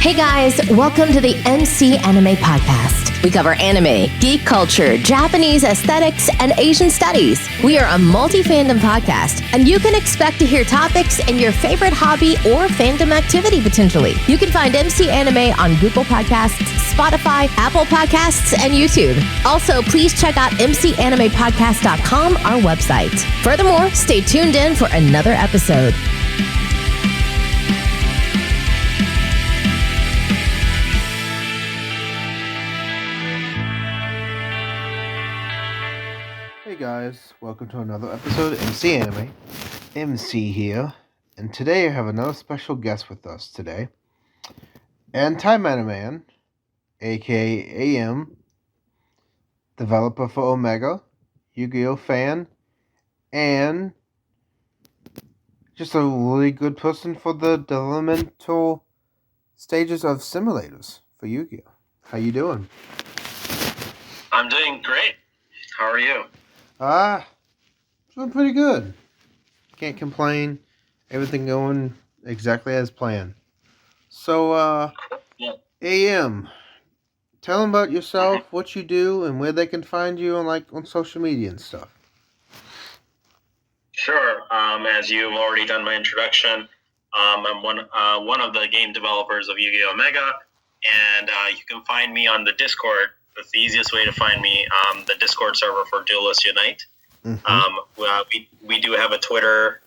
Hey guys, welcome to the MC Anime Podcast. We cover anime, geek culture, Japanese aesthetics, and Asian studies. We are a multi-fandom podcast, and you can expect to hear topics in your favorite hobby or fandom activity potentially. You can find MC Anime on Google Podcasts, Spotify, Apple Podcasts, and YouTube. Also, please check out mcanimepodcast.com, our website. Furthermore, stay tuned in for another episode. Hey guys, welcome to another episode of MC Anime. MC here, and today I have another special guest with us today. Anti-Man, aka AM, developer for Omega, Yugioh fan, and just a really good person for the developmental stages of simulators for Yugioh. How you doing? I'm doing great. How are you? Doing pretty good. Can't complain. Everything going exactly as planned. So, Yeah. AM, tell them about yourself, what you do, and where they can find you on social media and stuff. Sure. As you've already done my introduction, I'm one of the game developers of Yu-Gi-Oh! Omega, and you can find me on the Discord. That's the easiest way to find me. The Discord server for Duelists Unite. We do have a Twitter,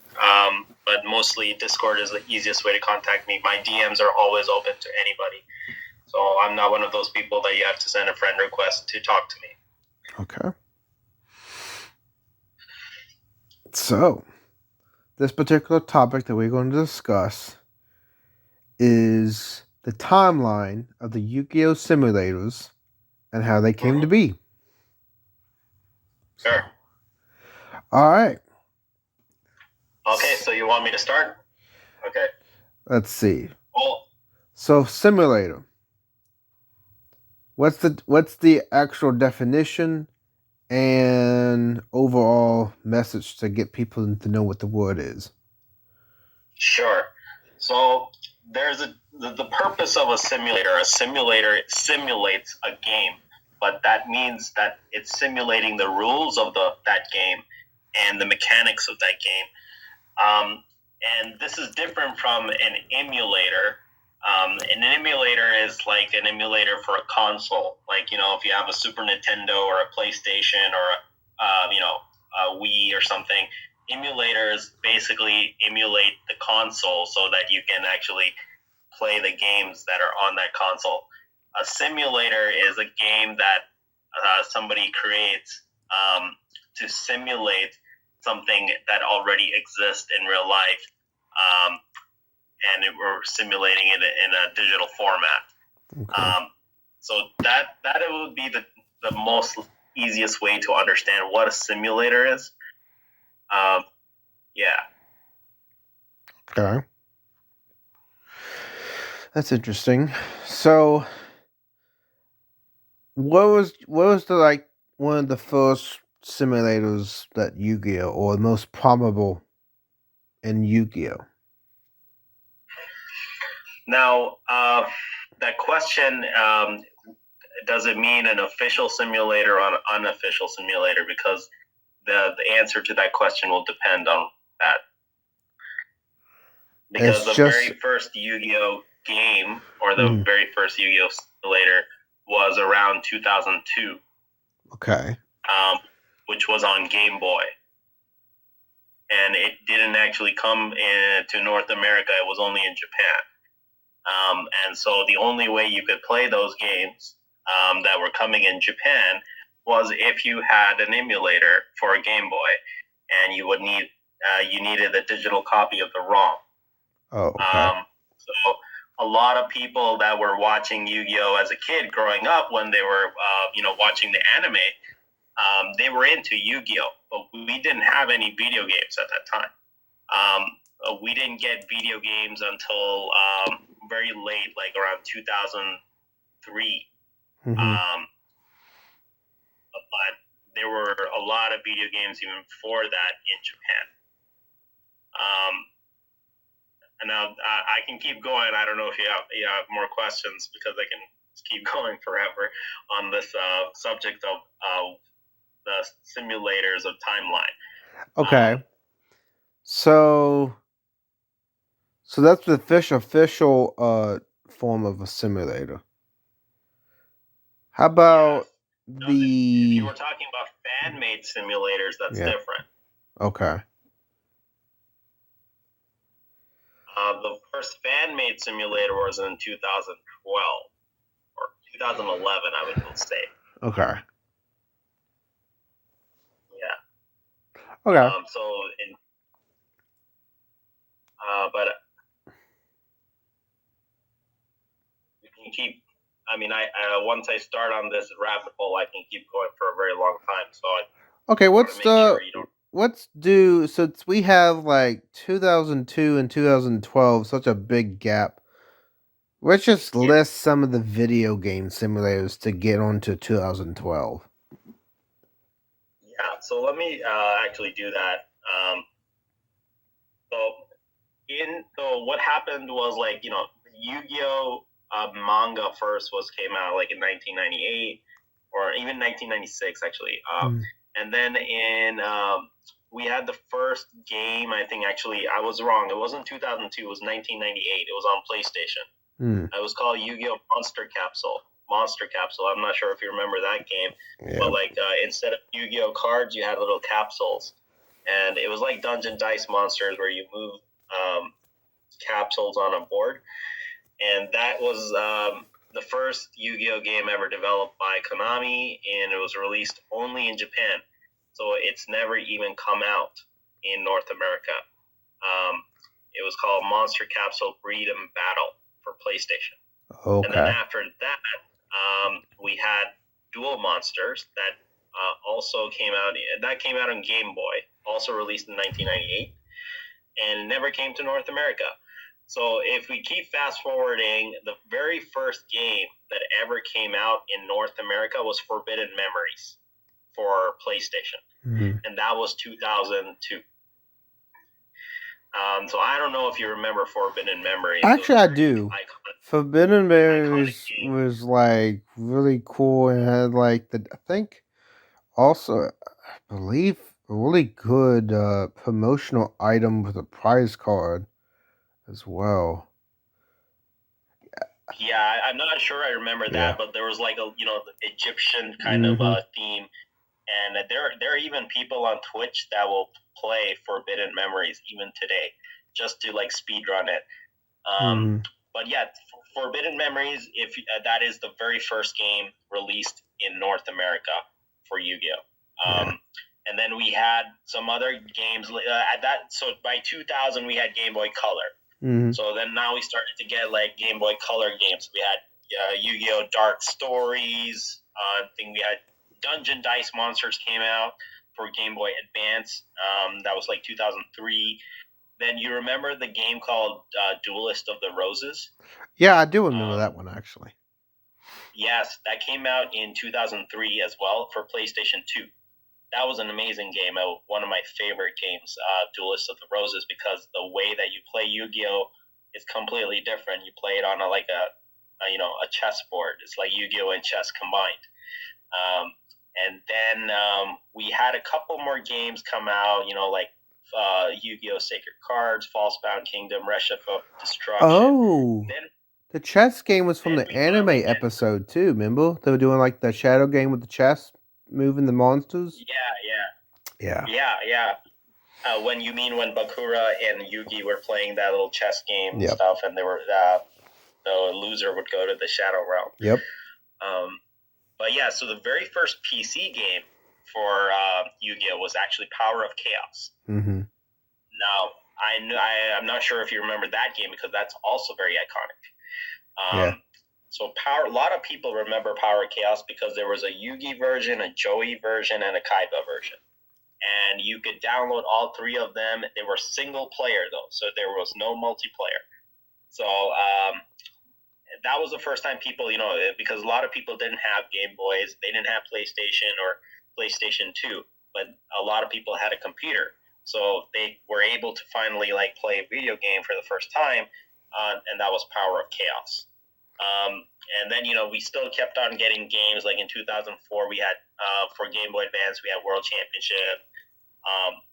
but mostly Discord is the easiest way to contact me. My DMs are always open to anybody. So I'm not one of those people that you have to send a friend request to talk to me. Okay. So, this particular topic that we're going to discuss is the timeline of the YGO Simulators and how they came to be. Sure. All right. Okay, so you want me to start? Okay. Let's see. Well, So, simulator. What's the actual definition and overall message to get people to know what the word is? Sure. So there's the purpose of a simulator. A simulator simulates a game, but that means that it's simulating the rules of that game and the mechanics of that game. And this is different from an emulator. An emulator is like an emulator for a console. Like, if you have a Super Nintendo or a PlayStation or a Wii or something, emulators basically emulate the console so that you can actually play the games that are on that console. A simulator is a game that somebody creates to simulate something that already exists in real life. And we're simulating it in a digital format. Okay. So that would be the most easiest way to understand what a simulator is. Yeah. Okay. That's interesting. So, what was the one of the first simulators that Yugioh, or most probable in Yugioh? Now, that question, does it mean an official simulator or an unofficial simulator? Because the answer to that question will depend on that. Because very first Yu-Gi-Oh game, or the very first Yu-Gi-Oh simulator, was around 2002. Okay. Which was on Game Boy. And it didn't actually come to North America. It was only in Japan. And so the only way you could play those games that were coming in Japan was if you had an emulator for a Game Boy, and you needed a digital copy of the ROM. Oh, okay. So a lot of people that were watching Yu-Gi-Oh as a kid growing up, when they were watching the anime, they were into Yu-Gi-Oh, but we didn't have any video games at that time. We didn't get video games until very late, like around 2003. But there were a lot of video games even before that in Japan. Now I can keep going. I don't know if you have more questions because I can keep going forever on this subject of the simulators of timeline. Okay. So that's the official form of a simulator. How about if you the were talking about fan-made simulators, that's different. Okay. The first fan-made simulator was in 2012 or 2011, I would say. Okay. Yeah. Okay. But we can keep. I mean, I once I start on this rabbit hole, I can keep going for a very long time. So Okay, let's do, since we have like 2002 and 2012, such a big gap. Let's just list some of the video game simulators to get onto 2012. Yeah, so let me actually do that. So what happened was, like, Yu-Gi-Oh manga first came out like in 1998 or even 1996 actually. And then we had the first game. I think actually I was wrong. It wasn't 2002. It was 1998. It was on PlayStation. It was called Yu-Gi-Oh Monster Capsule. I'm not sure if you remember that game, but like instead of Yu-Gi-Oh cards, you had little capsules, and it was like Dungeon Dice Monsters where you move capsules on a board, and that was the first Yu-Gi-Oh game ever developed by Konami, and it was released only in Japan, so it's never even come out in North America. It was called Monster Capsule Breed and Battle for PlayStation. Okay. And then after that, we had Duel Monsters that also came out. That came out on Game Boy, also released in 1998, and never came to North America. So if we keep fast forwarding, the very first game that ever came out in North America was Forbidden Memories for PlayStation, and that was 2002. So I don't know if you remember Forbidden Memories. Actually, I do. Forbidden Memories was like really cool and had like I think also, I believe, a really good promotional item with a prize card as well. Yeah, I'm not sure I remember that, but there was like a the Egyptian kind of theme, and there are even people on Twitch that will play Forbidden Memories even today, just to like speed run it. But yeah, Forbidden Memories, if that is the very first game released in North America for Yu-Gi-Oh. And then we had some other games at that. So by 2000, we had Game Boy Color. So then now we started to get like Game Boy Color games. We had Yu-Gi-Oh! Dark Stories. I think we had Dungeon Dice Monsters came out for Game Boy Advance. That was like 2003. Then you remember the game called Duelist of the Roses? Yeah, I do remember that one actually. Yes, that came out in 2003 as well for PlayStation 2. That was an amazing game. One of my favorite games, Duelist of the Roses, because the way that you play Yu-Gi-Oh is completely different. You play it on a chessboard. It's like Yu-Gi-Oh and chess combined. And then we had a couple more games come out, like Yu-Gi-Oh! Sacred Cards, Falsebound Kingdom, Resha of Destruction. Oh, the chess game was from the anime episode too, remember? They were doing like the shadow game with the chess, moving the monsters. Yeah. When Bakura and Yugi were playing that little chess game and stuff, and they were the loser would go to the Shadow Realm. Yep. But yeah, so the very first PC game for Yu-Gi-Oh was actually Power of Chaos. Now, I'm not sure if you remember that game because that's also very iconic. So a lot of people remember Power of Chaos because there was a Yugi version, a Joey version, and a Kaiba version. And you could download all three of them. They were single player though, so there was no multiplayer. So that was the first time people, because a lot of people didn't have Game Boys, they didn't have PlayStation or PlayStation 2, but a lot of people had a computer. So they were able to finally like play a video game for the first time, and that was Power of Chaos. And then, we still kept on getting games. Like in 2004, we had, for Game Boy Advance, we had World Championship.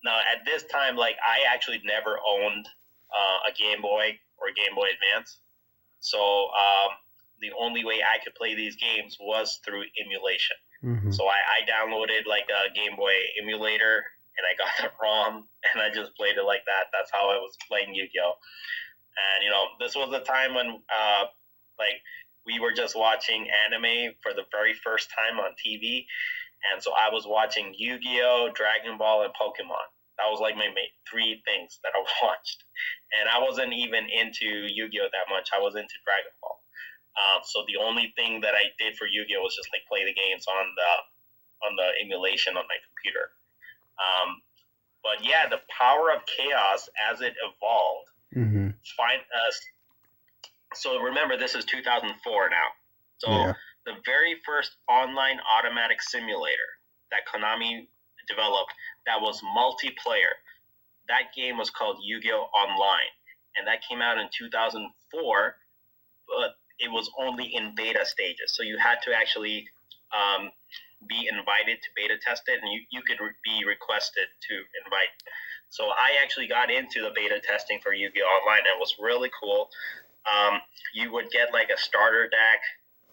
Now, at this time, like, I actually never owned a Game Boy or Game Boy Advance. So the only way I could play these games was through emulation. Mm-hmm. So I downloaded, like, a Game Boy emulator, and I got the ROM, and I just played it like that. That's how I was playing Yu-Gi-Oh! And, this was a time when, like, we were just watching anime for the very first time on TV. And so I was watching Yu-Gi-Oh!, Dragon Ball, and Pokemon. That was like my three things that I watched. And I wasn't even into Yu-Gi-Oh! That much. I was into Dragon Ball. So the only thing that I did for Yu-Gi-Oh! Was just like play the games on the emulation on my computer. But yeah, the Power of Chaos as it evolved. Mm-hmm. So remember, this is 2004 now. So Yeah. the very first online automatic simulator that Konami developed that was multiplayer, that game was called Yu-Gi-Oh! Online. And that came out in 2004, but it was only in beta stages. So you had to actually be invited to beta test it, and you could be requested to invite. So I actually got into the beta testing for Yu-Gi-Oh! Online, and it was really cool. You would get like a starter deck,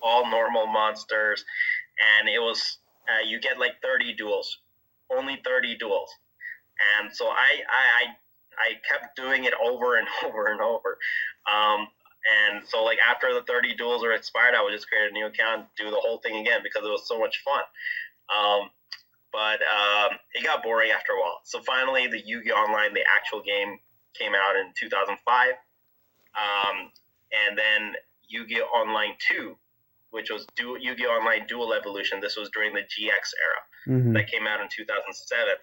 all normal monsters, and it was you get like 30 duels, only 30 duels. And so I kept doing it over and over and over. And so like after the 30 duels were expired, I would just create a new account, do the whole thing again because it was so much fun. But it got boring after a while. So finally, the Yu-Gi-Oh! Online, the actual game, came out in 2005. And then Yu-Gi-Oh! Online 2, which was Yu-Gi-Oh! Online Dual Evolution. This was during the GX era. Mm-hmm. That came out in 2007.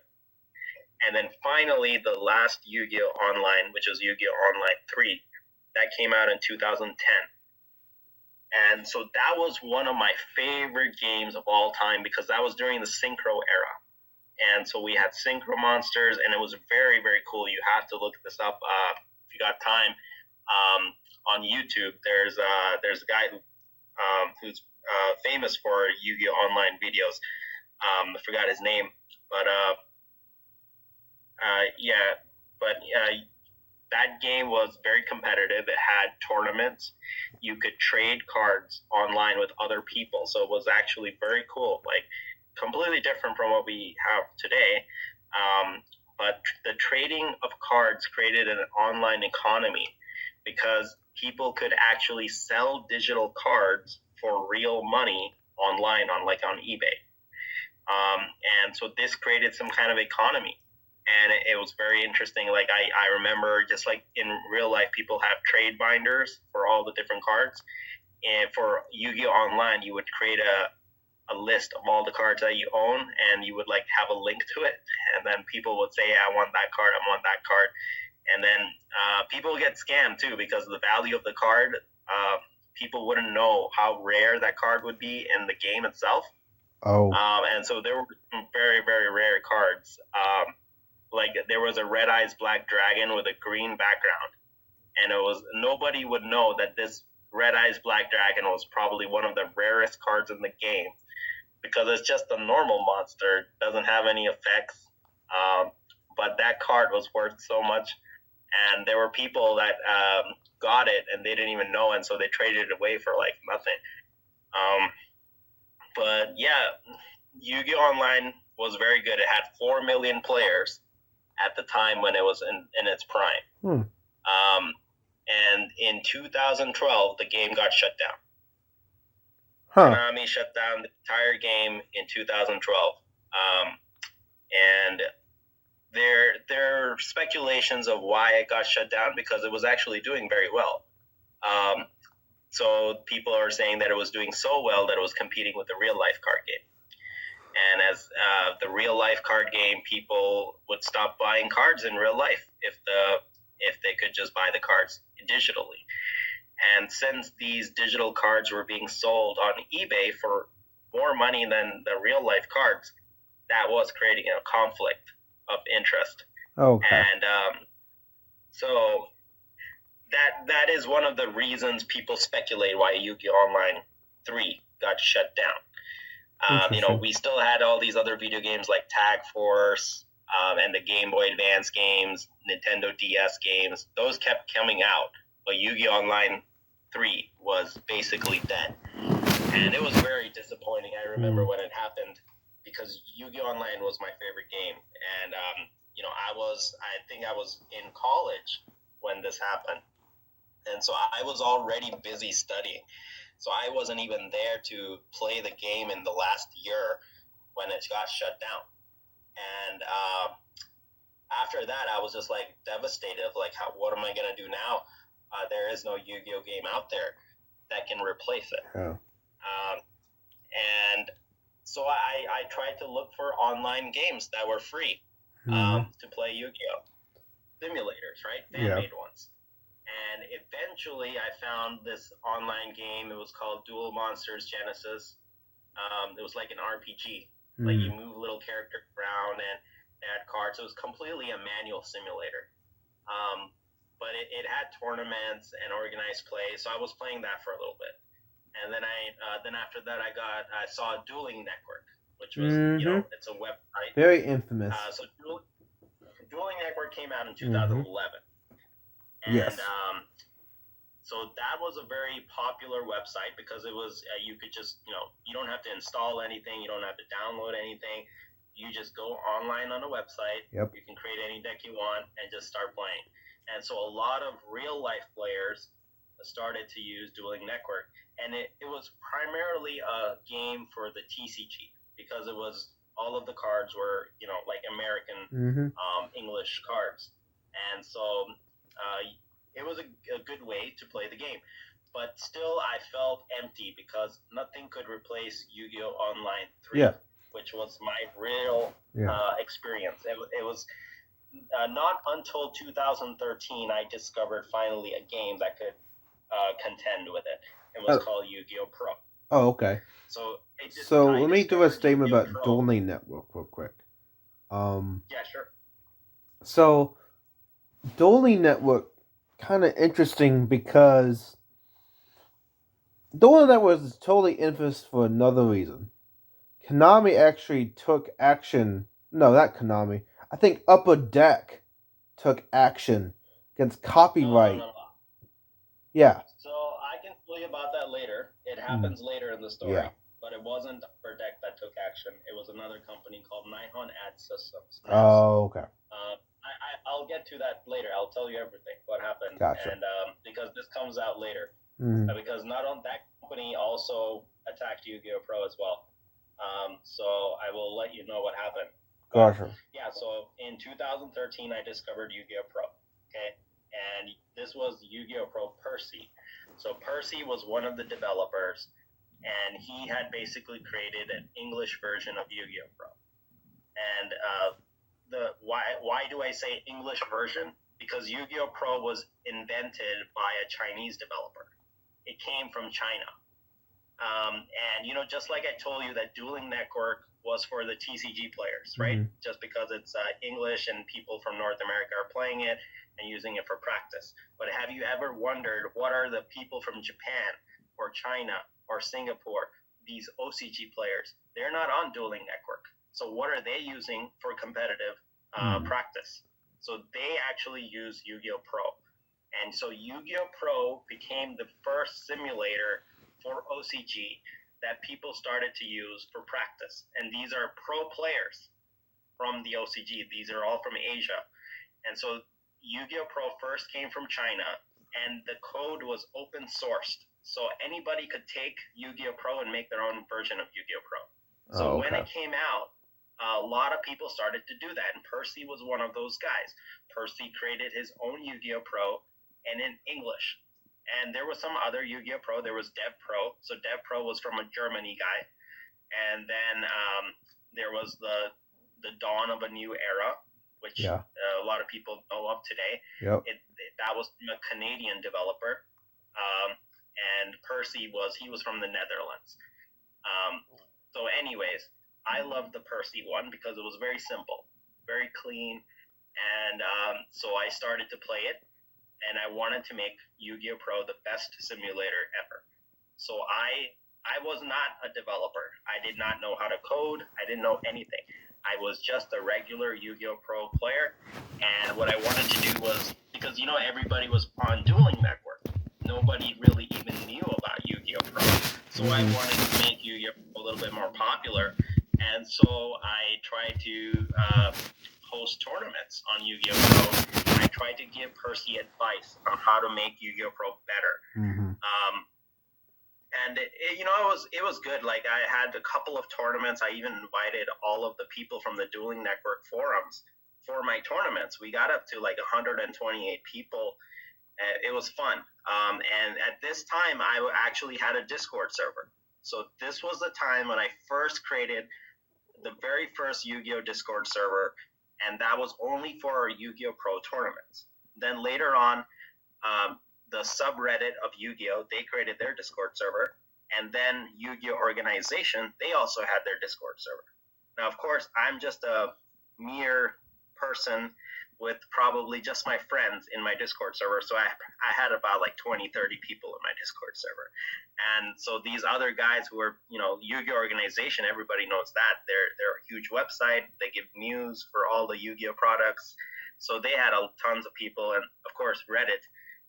And then finally, the last Yu-Gi-Oh! Online, which was Yu-Gi-Oh! Online 3, that came out in 2010. And so that was one of my favorite games of all time because that was during the Synchro era. And so we had Synchro monsters, and it was very, very cool. You have to look this up if you got time. On YouTube, there's a guy who's famous for Yu-Gi-Oh! Online videos. I forgot his name, but that game was very competitive. It had tournaments. You could trade cards online with other people, so it was actually very cool. Like completely different from what we have today. But the trading of cards created an online economy because people could actually sell digital cards for real money online on eBay. And so this created some kind of economy. And it was very interesting. Like I remember just like in real life, people have trade binders for all the different cards. And for Yu-Gi-Oh! Online, you would create a list of all the cards that you own, and you would like have a link to it. And then people would say, I want that card, I want that card. And then people get scammed too because of the value of the card. People wouldn't know how rare that card would be in the game itself. Oh. And so there were some very, very rare cards. Like there was a Red Eyes Black Dragon with a green background, and nobody would know that this Red Eyes Black Dragon was probably one of the rarest cards in the game because it's just a normal monster, doesn't have any effects, but that card was worth so much, and there were people that got it and they didn't even know, and so they traded it away for like nothing. But yeah, Yu-Gi-Oh! Online was very good. It had 4 million players at the time when it was in its prime. And in 2012, the game got shut down. Konami shut down the entire game in 2012. And there are speculations of why it got shut down because it was actually doing very well. So people are saying that it was doing so well that it was competing with the real life card game. And as the real life card game, people would stop buying cards in real life if they could just buy the cards digitally. And since these digital cards were being sold on eBay for more money than the real life cards, that was creating a conflict of interest. Okay. And so that is one of the reasons people speculate why Yu-Gi-Oh! Online 3 got shut down. We still had all these other video games like Tag Force and the Game Boy Advance games, Nintendo DS games. Those kept coming out, but Yu-Gi-Oh! Online 3 was basically dead. And it was very disappointing. I remember when it happened, because Yu-Gi-Oh! Online was my favorite game. And, I think I was in college when this happened. And so I was already busy studying. So I wasn't even there to play the game in the last year when it got shut down. And after that, I was just like devastated. Like, what am I going to do now? There is no Yu-Gi-Oh! Game out there that can replace it. Oh. And so I tried to look for online games that were free to play Yu-Gi-Oh! Simulators, right? Fan-made ones. And eventually I found this online game. It was called Duel Monsters Genesis. It was like an RPG. Like you move little characters around and add cards. It was completely a manual simulator. But it had tournaments and organized play. So I was playing that for a little bit. And then after that I saw Dueling Network, which was, it's a website. Very infamous. So Dueling Network came out in 2011. And, yes. So that was a very popular website because it was, you could just, you don't have to install anything. You don't have to download anything. You just go online on a website. Yep. You can create any deck you want and just start playing. And so a lot of real life players started to use Dueling Network. And it was primarily a game for the TCG because it was, all of the cards were, like American English cards. And so it was a good way to play the game. But still, I felt empty because nothing could replace Yu-Gi-Oh! Online 3, which was my real experience. It was not until 2013 I discovered finally a game that could contend with it. It was called Yu-Gi-Oh! Pro. Oh, okay. So let me do a statement about Dueling Network real quick. Yeah, sure. So, Dueling Network, kind of interesting because Dueling Network was totally infamous for another reason. Konami actually took action. No, not Konami. I think Upper Deck took action against copyright. No. Yeah. So I can tell you about that later. It happens later in the story. Yeah. But it wasn't Upper Deck that took action. It was another company called Nihon Ad Systems. Oh, okay. I'll get to that later. I'll tell you everything, what happened. Gotcha. And because this comes out later. Because not on that company also attacked Yu-Gi-Oh! Pro as well. So I will let you know what happened. Gotcha. Yeah, so in 2013, I discovered Yu-Gi-Oh! Pro. Okay. And this was Yu-Gi-Oh! Pro Percy. So Percy was one of the developers, and he had basically created an English version of Yu-Gi-Oh! Pro. And why do I say English version? Because Yu-Gi-Oh! Pro was invented by a Chinese developer. It came from China. And just like I told you that Dueling Network was for the TCG players, right? Just because it's English and people from North America are playing it and using it for practice. But have you ever wondered what are the people from Japan or China or Singapore, these OCG players? They're not on Dueling Network. So what are they using for competitive practice? So they actually use Yu-Gi-Oh! Pro. And so Yu-Gi-Oh! Pro became the first simulator for OCG that people started to use for practice. And these are pro players from the OCG. These are all from Asia. And so Yu-Gi-Oh! Pro first came from China, and the code was open sourced. So anybody could take Yu-Gi-Oh! Pro and make their own version of Yu-Gi-Oh! Pro. So when it came out, a lot of people started to do that, and Percy was one of those guys. Percy created his own Yu-Gi-Oh! Pro, and in English. And there was some other Yu-Gi-Oh! Pro. There was Dev Pro. So Dev Pro was from a Germany guy. And then there was the Dawn of a New Era, which a lot of people know of today. Yep. That was from a Canadian developer. And Percy was from the Netherlands. So anyways, I loved the Percy one because it was very simple, very clean. And so I started to play it, and I wanted to make Yu-Gi-Oh! Pro the best simulator ever. So I was not a developer. I did not know how to code. I didn't know anything. I was just a regular Yu-Gi-Oh! Pro player, and what I wanted to do was, because everybody was on Dueling Network, nobody really even knew about Yu-Gi-Oh! Pro. So I wanted to make Yu-Gi-Oh! Pro a little bit more popular, and so I tried to host tournaments on Yu-Gi-Oh! Pro. I tried to give Percy advice on how to make Yu-Gi-Oh! Pro better. And it was good. Like, I had a couple of tournaments. I even invited all of the people from the Dueling Network forums for my tournaments. We got up to like 128 people. It was fun. And at this time, I actually had a Discord server. So this was the time when I first created the very first Yu-Gi-Oh! Discord server, and that was only for our Yu-Gi-Oh! Pro tournaments. Then later on, the subreddit of Yu-Gi-Oh! They created their Discord server, and then Yu-Gi-Oh! Organization, they also had their Discord server. Now, of course, I'm just a mere person with probably just my friends in my Discord server, so I had about like 20, 30 people in my Discord server. And so these other guys who are, Yu-Gi-Oh! Organization, everybody knows that. They're a huge website. They give news for all the Yu-Gi-Oh! Products. So they had tons of people, and of course, Reddit,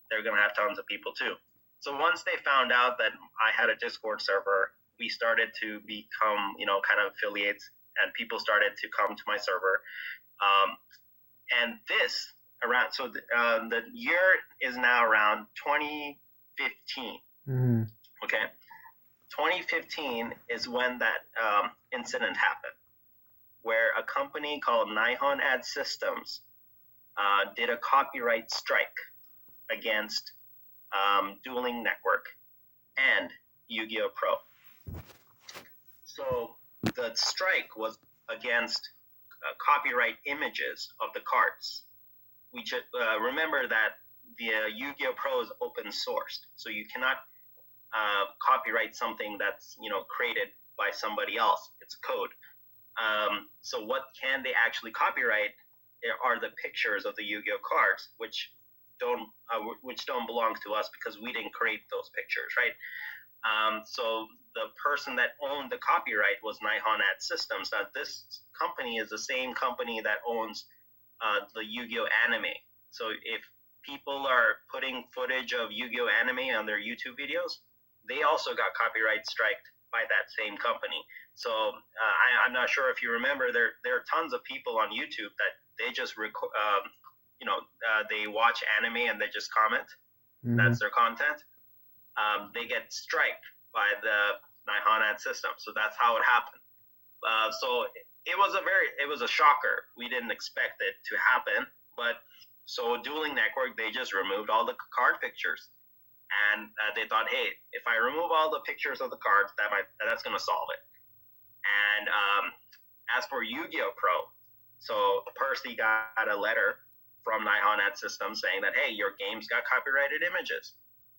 they're going to have tons of people too. So once they found out that I had a Discord server, we started to become, kind of affiliates, and people started to come to my server. And this around, so the year is now around 2015. Okay. 2015 is when that incident happened, where a company called Nihon Ad Systems did a copyright strike against Dueling Network and Yu-Gi-Oh! Pro. So the strike was against copyright images of the cards. We should remember that the Yu-Gi-Oh! Pro is open sourced, so you cannot copyright something that's created by somebody else. It's code. So what can they actually copyright are the pictures of the Yu-Gi-Oh! Cards, which don't belong to us because we didn't create those pictures, right? So the person that owned the copyright was Nihon Ad Systems. Now, this company is the same company that owns the Yu-Gi-Oh! Anime. So if people are putting footage of Yu-Gi-Oh! Anime on their YouTube videos, they also got copyright striked by that same company. So I'm not sure if you remember, there are tons of people on YouTube that they just they watch anime and they just comment. That's their content. They get striked by the Nihon Ad System. So that's how it happened. So it was a shocker. We didn't expect it to happen. But so Dueling Network, they just removed all the card pictures. And they thought, hey, if I remove all the pictures of the cards, that's going to solve it. And as for Yu-Gi-Oh! Pro, so Percy got a letter from Nihon Ad Systems saying that, hey, your game's got copyrighted images,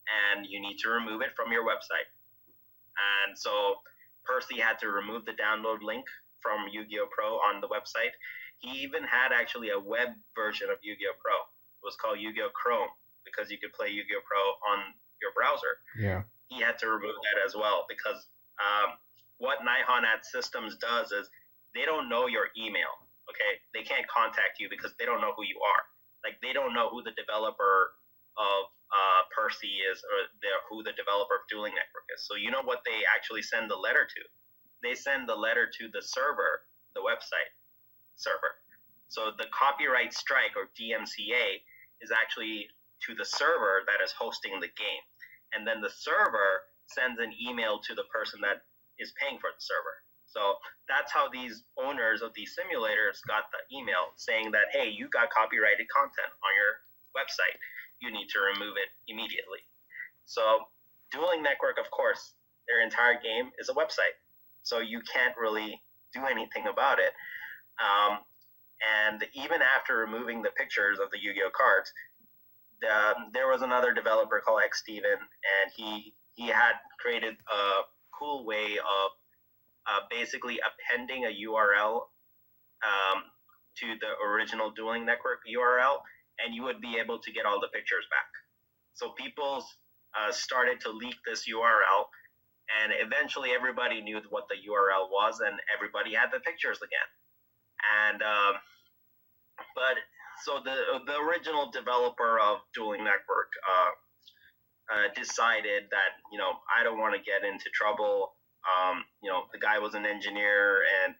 and you need to remove it from your website. And so Percy had to remove the download link from Yu-Gi-Oh! Pro on the website. He even had actually a web version of Yu-Gi-Oh! Pro. It was called Yu-Gi-Oh! Chrome, because you could play Yu-Gi-Oh! Pro on your browser. Yeah. He had to remove that as well, because what Nihon Ad Systems does is they don't know your email, okay? They can't contact you because they don't know who you are. Like, they don't know who the developer of Percy is, or who the developer of Dueling Network is. So you know what they actually send the letter to? They send the letter to the server, the website server. So the copyright strike, or DMCA, is actually to the server that is hosting the game. And then the server sends an email to the person that is paying for the server. So that's how these owners of these simulators got the email saying that, hey, you got copyrighted content on your website. You need to remove it immediately. So Dueling Network, of course, their entire game is a website. So you can't really do anything about it. And even after removing the pictures of the Yu-Gi-Oh! Cards, there was another developer called X Steven, and he had created a cool way of basically appending a URL to the original Dueling Network URL, and you would be able to get all the pictures back. So people started to leak this URL, and eventually everybody knew what the URL was, and everybody had the pictures again. And but so the original developer of Dueling Network decided that, you know, I don't want to get into trouble. You know, the guy was an engineer, and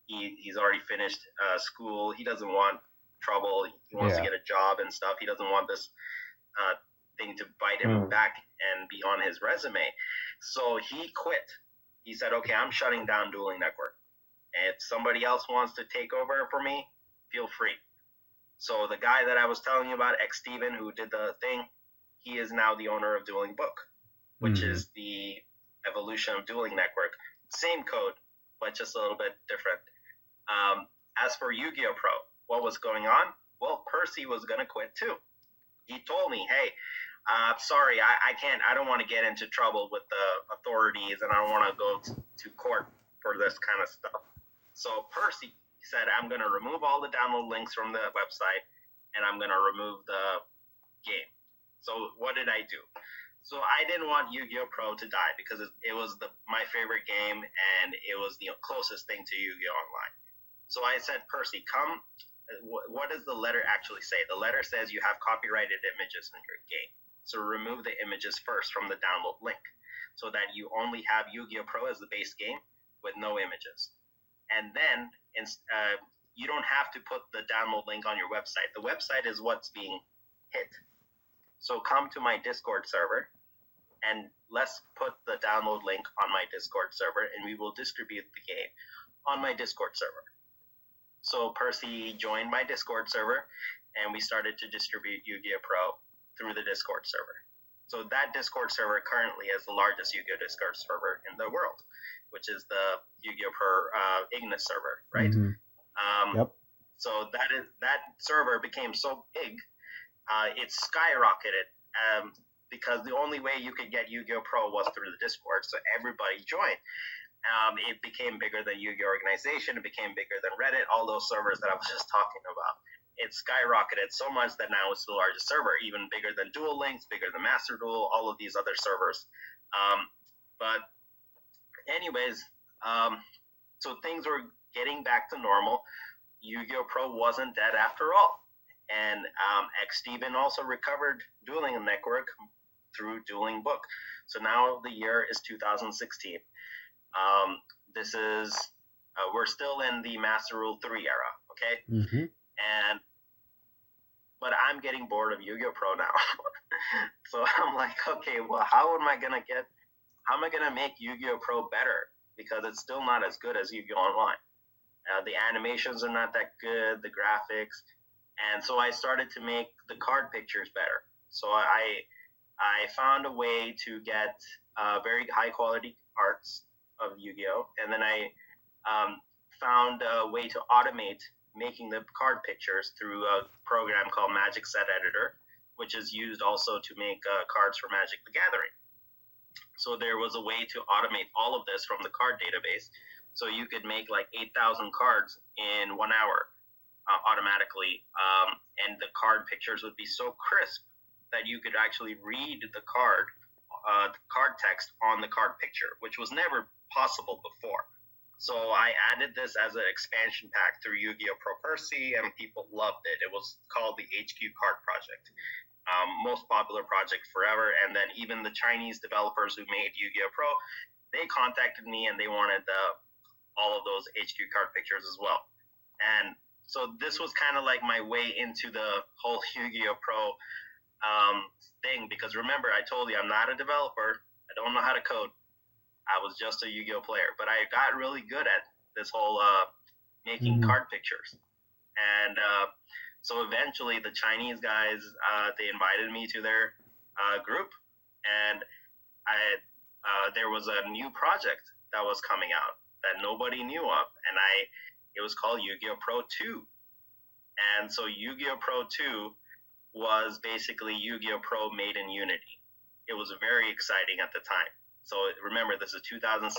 he's already finished school. He doesn't want trouble. He wants to get a job and stuff. He doesn't want this thing to bite him back and be on his resume. So he quit. He said, okay, I'm shutting down Dueling Network. If somebody else wants to take over for me, feel free. So the guy that I was telling you about, X Steven, who did the thing, he is now the owner of Dueling Book, which is the evolution of Dueling Network. Same code, but just a little bit different. As for Yu-Gi-Oh! Pro, what was going on? Well, Percy was going to quit too. He told me, hey, sorry, I can't, I don't want to get into trouble with the authorities, and I don't want to go to court for this kind of stuff. So Percy said, I'm going to remove all the download links from the website, and I'm going to remove the game. So what did I do? So I didn't want Yu-Gi-Oh! Pro to die, because it was my favorite game, and it was the closest thing to Yu-Gi-Oh! Online. So I said, Percy, come. What does the letter actually say? The letter says you have copyrighted images in your game. So remove the images first from the download link, so that you only have Yu-Gi-Oh! Pro as the base game with no images. And then you don't have to put the download link on your website. The website is what's being hit. So come to my Discord server, and let's put the download link on my Discord server, and we will distribute the game on my Discord server. So Percy joined my Discord server, and we started to distribute Yu-Gi-Oh! Pro through the Discord server. So that Discord server currently is the largest Yu-Gi-Oh! Discord server in the world, which is the Yu-Gi-Oh! Pro Ignis server, right? Yep. So that server became so big, it skyrocketed because the only way you could get Yu-Gi-Oh! Pro was through the Discord, so everybody joined. It became bigger than Yu-Gi-Oh! Organization. It became bigger than Reddit, all those servers that I was just talking about. It skyrocketed so much that now it's the largest server, even bigger than Duel Links, bigger than Master Duel, all of these other servers. But anyways, so things were getting back to normal. Yu-Gi-Oh! Pro wasn't dead after all. And X Steven also recovered Dueling Network through Dueling Book. So now the year is 2016. This is, we're still in the Master Rule 3 era, okay? But I'm getting bored of Yu-Gi-Oh! Pro now. So I'm like, okay, well, how am I gonna make Yu-Gi-Oh! Pro better? Because it's still not as good as Yu-Gi-Oh! Online. The animations are not that good, the graphics. And so I started to make the card pictures better. So I found a way to get very high quality arts of Yu-Gi-Oh! And then I found a way to automate making the card pictures through a program called Magic Set Editor, which is used also to make cards for Magic the Gathering. So there was a way to automate all of this from the card database. So you could make like 8,000 cards in 1 hour automatically. And the card pictures would be so crisp that you could actually read the card text on the card picture, which was never possible before. So I added this as an expansion pack through Yu-Gi-Oh! Pro Percy, and people loved it. It was called the HQ Card Project. Most popular project forever. And then even the Chinese developers who made Yu-Gi-Oh! Pro, they contacted me and they wanted all of those HQ card pictures as well. And so this was kind of like my way into the whole Yu-Gi-Oh! Pro thing, because remember, I told you I'm not a developer. I don't know how to code. I was just a Yu-Gi-Oh! Player, but I got really good at this whole making card pictures. And so eventually the Chinese guys, they invited me to their group, and there was a new project that was coming out that nobody knew of, and it was called Yu-Gi-Oh! Pro 2. And so Yu-Gi-Oh! Pro 2 was basically Yu-Gi-Oh! Pro made in Unity. It was very exciting at the time. So remember, this is 2016,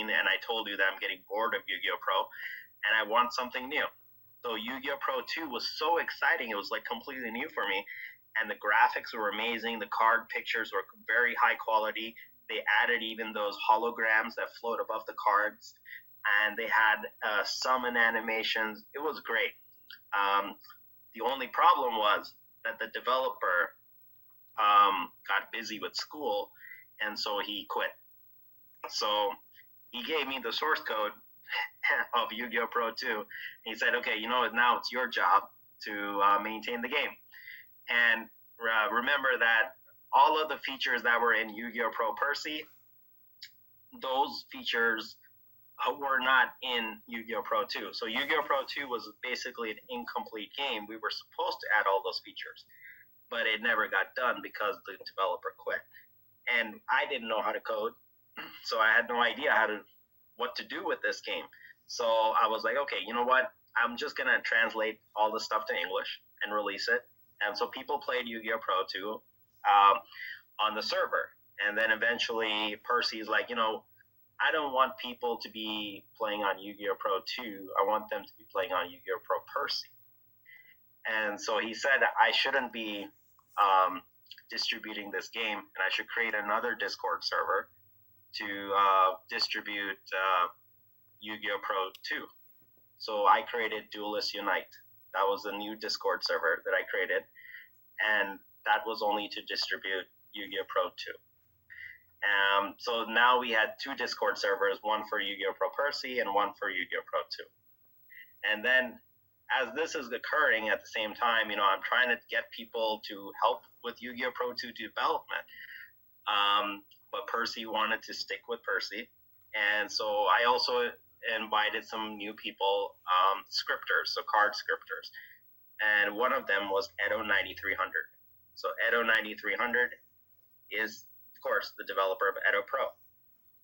and I told you that I'm getting bored of Yu-Gi-Oh! Pro, and I want something new. So Yu-Gi-Oh! Pro 2 was so exciting. It was like completely new for me. And the graphics were amazing. The card pictures were very high quality. They added even those holograms that float above the cards. And they had summon animations. It was great. The only problem was that the developer got busy with school, and so he quit. So he gave me the source code of Yu-Gi-Oh! Pro 2. And he said, okay, now it's your job to maintain the game. And remember that all of the features that were in Yu-Gi-Oh! Pro Percy, those features were not in Yu-Gi-Oh! Pro 2. So Yu-Gi-Oh! Pro 2 was basically an incomplete game. We were supposed to add all those features, but it never got done because the developer quit. And I didn't know how to code, so I had no idea what to do with this game. So I was like, okay, you know what? I'm just going to translate all the stuff to English and release it. And so people played Yu-Gi-Oh! Pro 2 on the server. And then eventually Percy's like, I don't want people to be playing on Yu-Gi-Oh! Pro 2. I want them to be playing on Yu-Gi-Oh! Pro Percy. And so he said I shouldn't be distributing this game, and I should create another Discord server to distribute Yu-Gi-Oh! Pro 2. So I created Duelist Unite. That was a new Discord server that I created, and that was only to distribute Yu-Gi-Oh! Pro 2. So now we had two Discord servers, one for Yu-Gi-Oh! Pro Percy and one for Yu-Gi-Oh! Pro 2. And then as this is occurring at the same time, I'm trying to get people to help with Yu-Gi-Oh! Pro 2 development. But Percy wanted to stick with Percy. And so I also invited some new people, scripters, so card scripters. And one of them was Edo 9300. So Edo 9300 is, of course, the developer of Edo Pro.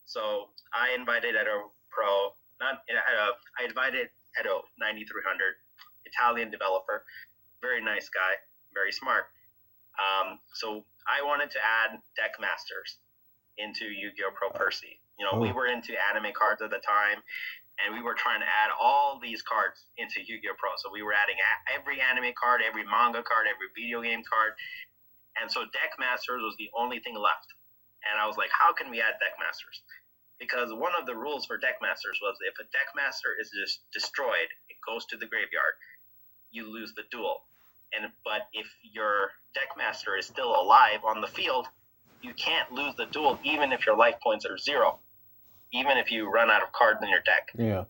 So I invited Edo Pro, I invited Edo 9300, Italian developer, very nice guy, very smart. So I wanted to add deck masters into Yu-Gi-Oh! Pro Percy. We were into anime cards at the time, and we were trying to add all these cards into Yu-Gi-Oh! Pro. So we were adding every anime card, every manga card, every video game card. And so deck masters was the only thing left. And I was like, how can we add deck masters? Because one of the rules for deck masters was if a deck master is just destroyed, it goes to the graveyard, you lose the duel. But if your deck master is still alive on the field, you can't lose the duel even if your life points are 0, even if you run out of cards in your deck. Yeah.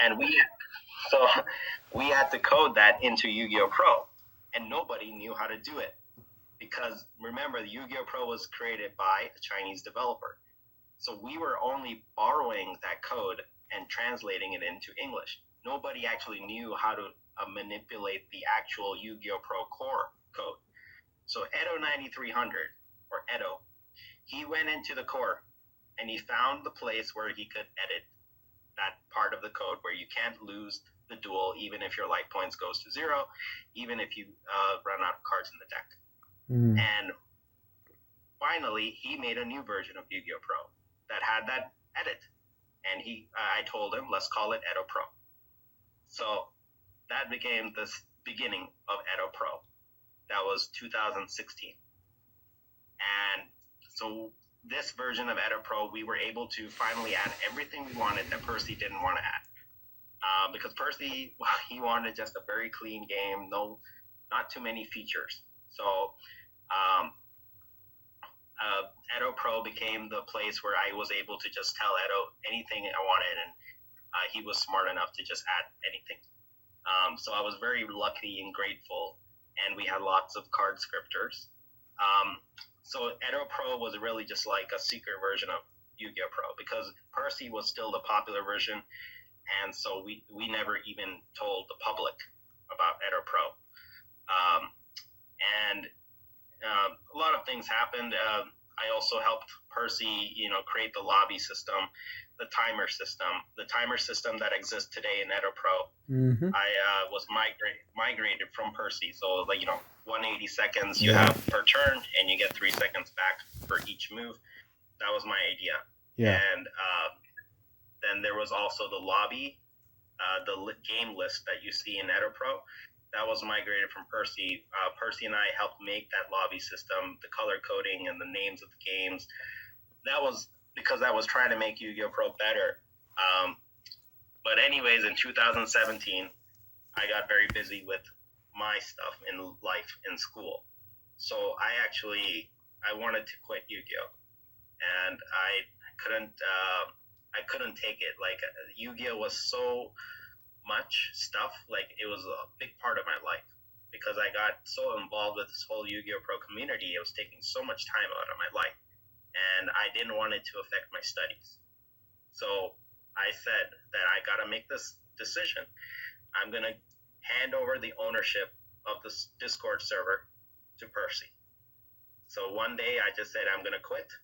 And we had to code that into Yu-Gi-Oh! Pro, and nobody knew how to do it. Because remember, the Yu-Gi-Oh! Pro was created by a Chinese developer. So we were only borrowing that code and translating it into English. Nobody actually knew how to manipulate the actual Yu-Gi-Oh! Pro core code. So Edo 9300, or Edo, he went into the core and he found the place where he could edit that part of the code where you can't lose the duel even if your life points goes to 0, even if you run out of cards in the deck. And finally, he made a new version of Yu-Gi-Oh! Pro that had that edit. And I told him, let's call it Edo Pro. So that became the beginning of Edo Pro. That was 2016. And so this version of Edo Pro, we were able to finally add everything we wanted that Percy didn't want to add. Because Percy, he wanted just a very clean game, not too many features. So Edo Pro became the place where I was able to just tell Edo anything I wanted, and he was smart enough to just add anything. So I was very lucky and grateful, and we had lots of card scripters. So Edo Pro was really just like a secret version of Yu-Gi-Oh! Pro, because Percy was still the popular version, and so we never even told the public about Edo Pro. And a lot of things happened. I also helped Percy, create the lobby system, the timer system that exists today in Edo Pro. I was migrated from Percy. So, 180 seconds you have per turn, and you get 3 seconds back for each move. That was my idea. Yeah. And then there was also the lobby the game list that you see in EdoPro, that was migrated from Percy. Percy and I helped make that lobby system, the color coding and the names of the games. That was because I was trying to make Yu-Gi-Oh! Pro better. But anyways, in 2017, I got very busy with my stuff in life, in school. So I wanted to quit Yu-Gi-Oh! And I couldn't take it. Like, Yu-Gi-Oh! Was so much stuff, like it was a big part of my life because I got so involved with this whole Yu-Gi-Oh! Pro community. It was taking so much time out of my life, and I didn't want it to affect my studies. So I said that I gotta make this decision. I'm gonna hand over the ownership of this Discord server to Percy. So one day I just said I'm gonna quit,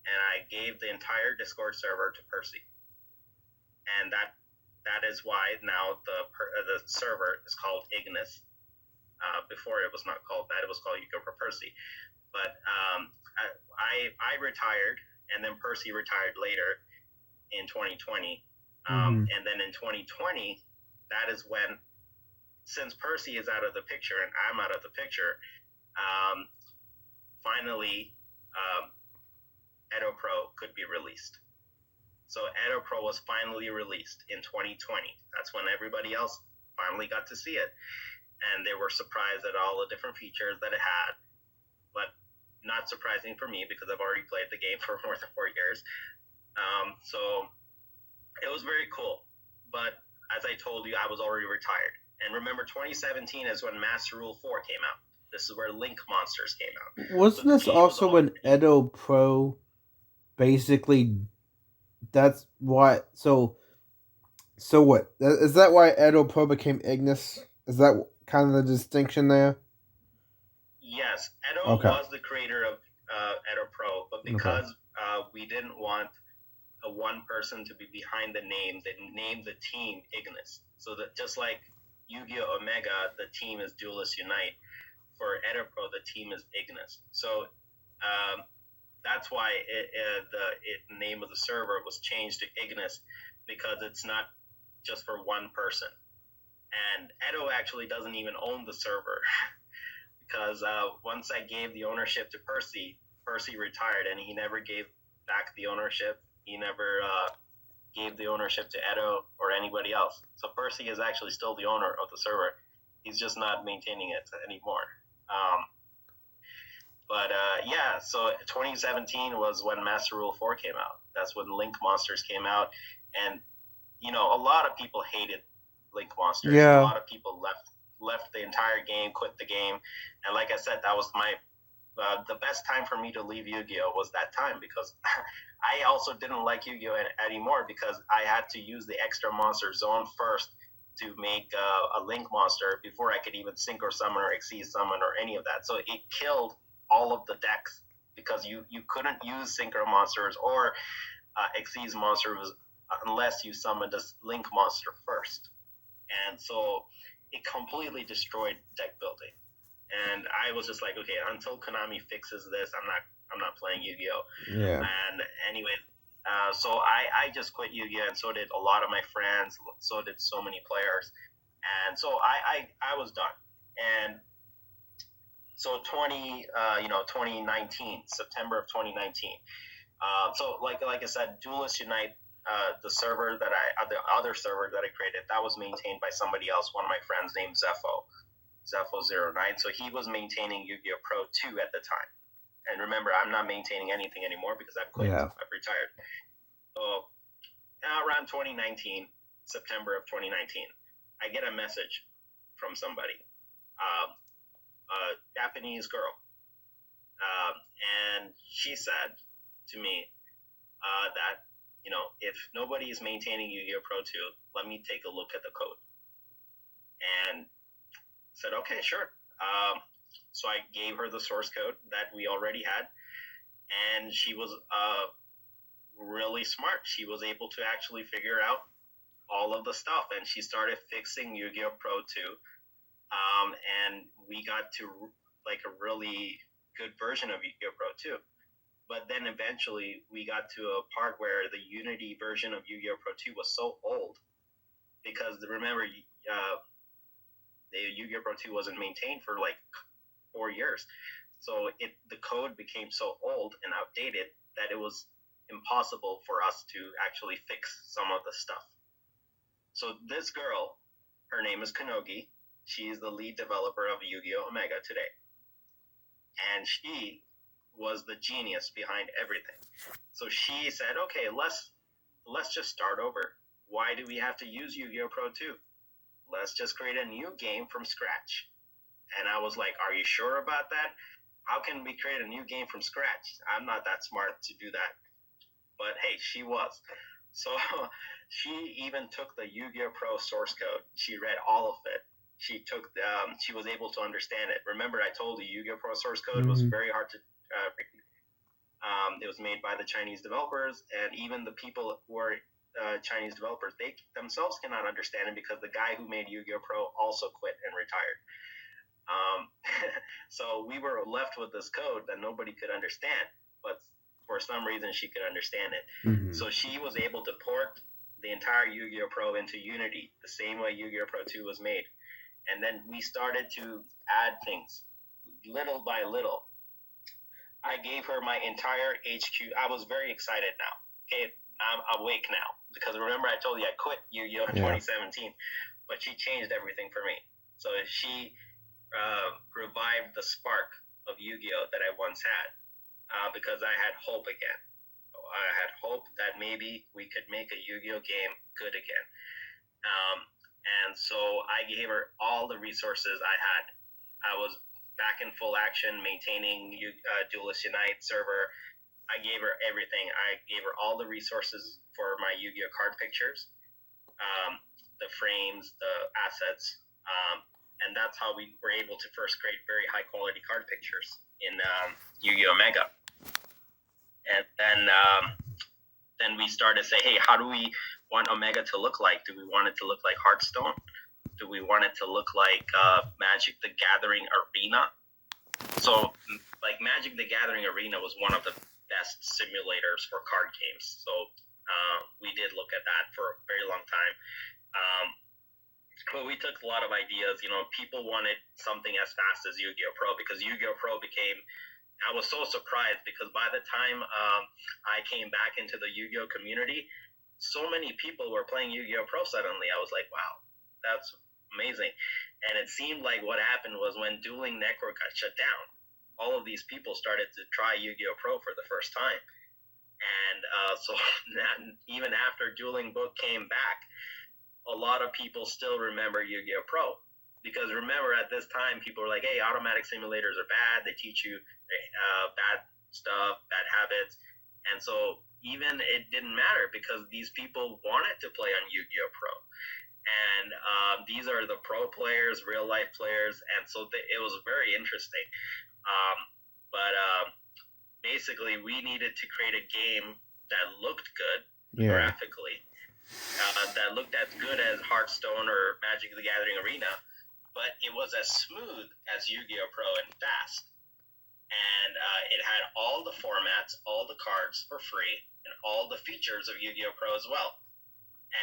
and I gave the entire Discord server to Percy, and that is why now the server is called Ignis. Before it was not called that; it was called Yu-Gi-Oh! Percy. But I retired, and then Percy retired later in 2020. And then in 2020, that is when, since Percy is out of the picture and I'm out of the picture, finally EdoPro could be released. So EdoPro was finally released in 2020. That's when everybody else finally got to see it. And they were surprised at all the different features that it had. But not surprising for me because I've already played the game for more than 4 years. So it was very cool. But as I told you, I was already retired. And remember, 2017 is when Master Rule 4 came out. This is where Link Monsters came out. Wasn't this also when EdoPro basically... That's why... So what? Is that why EdoPro became Ignis? Is that kind of the distinction there? Yes. Edo was the creator of EdoPro, but because we didn't want one person to be behind the name, they named the team Ignis. So that just like Yu-Gi-Oh! Omega, the team is Duelist Unite. For EdoPro, the team is Ignis. So that's why the name of the server was changed to Ignis, because it's not just for one person. And Edo actually doesn't even own the server because once I gave the ownership to Percy, Percy retired and he never gave back the ownership. He never gave the ownership to Edo or anybody else. So Percy is actually still the owner of the server. He's just not maintaining it anymore. Yeah, so 2017 was when Master Rule 4 came out. That's when Link Monsters came out. And, you know, a lot of people hated Link Monsters. Yeah. A lot of people left the entire game, quit the game. And like I said, that was my the best time for me to leave Yu-Gi-Oh! Was that time, because I also didn't like Yu-Gi-Oh! Anymore because I had to use the extra monster zone first to make a Link monster before I could even Synchro Summon or Exceed Summon or any of that. So it killed all of the decks because you couldn't use Synchro monsters or Exceed monsters unless you summoned a Link monster first. And so it completely destroyed deck building. And I was just like, okay, until Konami fixes this, I'm not playing Yu-Gi-Oh! Yeah. And anyway, so I just quit Yu-Gi-Oh! And so did a lot of my friends. So did so many players. And so I was done. And so 2019, September of 2019. So like I said, Duelist Unite, the server that the other server that I created, that was maintained by somebody else, one of my friends named Zepho09. So he was maintaining Yu-Gi-Oh! Pro 2 at the time. And remember, I'm not maintaining anything anymore because I've quit. Yeah. I've retired. So around 2019, September of 2019, I get a message from somebody, a Japanese girl. And she said to me that, you know, if nobody is maintaining Yu-Gi-Oh! Pro 2, let me take a look at the code. And said, okay, sure. So I gave her the source code that we already had, and she was really smart. She was able to actually figure out all of the stuff, and she started fixing Yu-Gi-Oh! Pro 2, and we got to like a really good version of Yu-Gi-Oh! Pro 2. But then eventually we got to a part where the Unity version of Yu-Gi-Oh! Pro 2 was so old because remember, the Yu-Gi-Oh! Pro 2 wasn't maintained for like 4 years. So the code became so old and outdated that it was impossible for us to actually fix some of the stuff. So this girl, her name is Konogi. She is the lead developer of Yu-Gi-Oh! Omega today. And she was the genius behind everything. So she said, okay, let's just start over. Why do we have to use Yu-Gi-Oh! Pro 2? Let's just create a new game from scratch. And I was like, are you sure about that? How can we create a new game from scratch? I'm not that smart to do that. But hey, she was. So she even took the Yu-Gi-Oh! Pro source code. She read all of it. She was able to understand it. Remember, I told you Yu-Gi-Oh! Pro source code was very hard to read. It was made by the Chinese developers, and even the people who are Chinese developers, they themselves cannot understand it because the guy who made Yu-Gi-Oh! Pro also quit and retired. So we were left with this code that nobody could understand, but for some reason she could understand it. So she was able to port the entire Yu-Gi-Oh! Pro into Unity, the same way Yu-Gi-Oh! Pro 2 was made. And then we started to add things little by little. I gave her my entire HQ. I was very excited now. Okay, I'm awake now. Because remember I told you I quit Yu-Gi-Oh! in 2017, but she changed everything for me. So she revived the spark of Yu-Gi-Oh! That I once had, because I had hope again. I had hope that maybe we could make a Yu-Gi-Oh! Game good again. And so I gave her all the resources I had. I was back in full action, maintaining Duelist Unite server. I gave her everything. I gave her all the resources for my Yu-Gi-Oh! Card pictures, the frames, the assets, and that's how we were able to first create very high quality card pictures in Yu-Gi-Oh! Omega. And then we started to say, hey, how do we want Omega to look like? Do we want it to look like Hearthstone? Do we want it to look like Magic the Gathering Arena? So, like, Magic the Gathering Arena was one of the best simulators for card games. So we did look at that for a very long time. But we took a lot of ideas. You know, people wanted something as fast as Yu-Gi-Oh! Pro, because Yu-Gi-Oh! Pro became... I was so surprised because by the time I came back into the Yu-Gi-Oh! Community, so many people were playing Yu-Gi-Oh! Pro suddenly. I was like, wow, that's amazing. And it seemed like what happened was when Dueling Network got shut down, all of these people started to try Yu-Gi-Oh! Pro for the first time. And so even after Dueling Book came back, a lot of people still remember Yu-Gi-Oh! Pro. Because remember, at this time, people were like, hey, automatic simulators are bad. They teach you bad stuff, bad habits. And so even it didn't matter because these people wanted to play on Yu-Gi-Oh! Pro. And these are the pro players, real life players. And so it was very interesting. But basically, we needed to create a game that looked good graphically, that looked as good as Hearthstone or Magic the Gathering Arena, but it was as smooth as Yu-Gi-Oh! Pro and fast. And it had all the formats, all the cards for free, and all the features of Yu-Gi-Oh! Pro as well.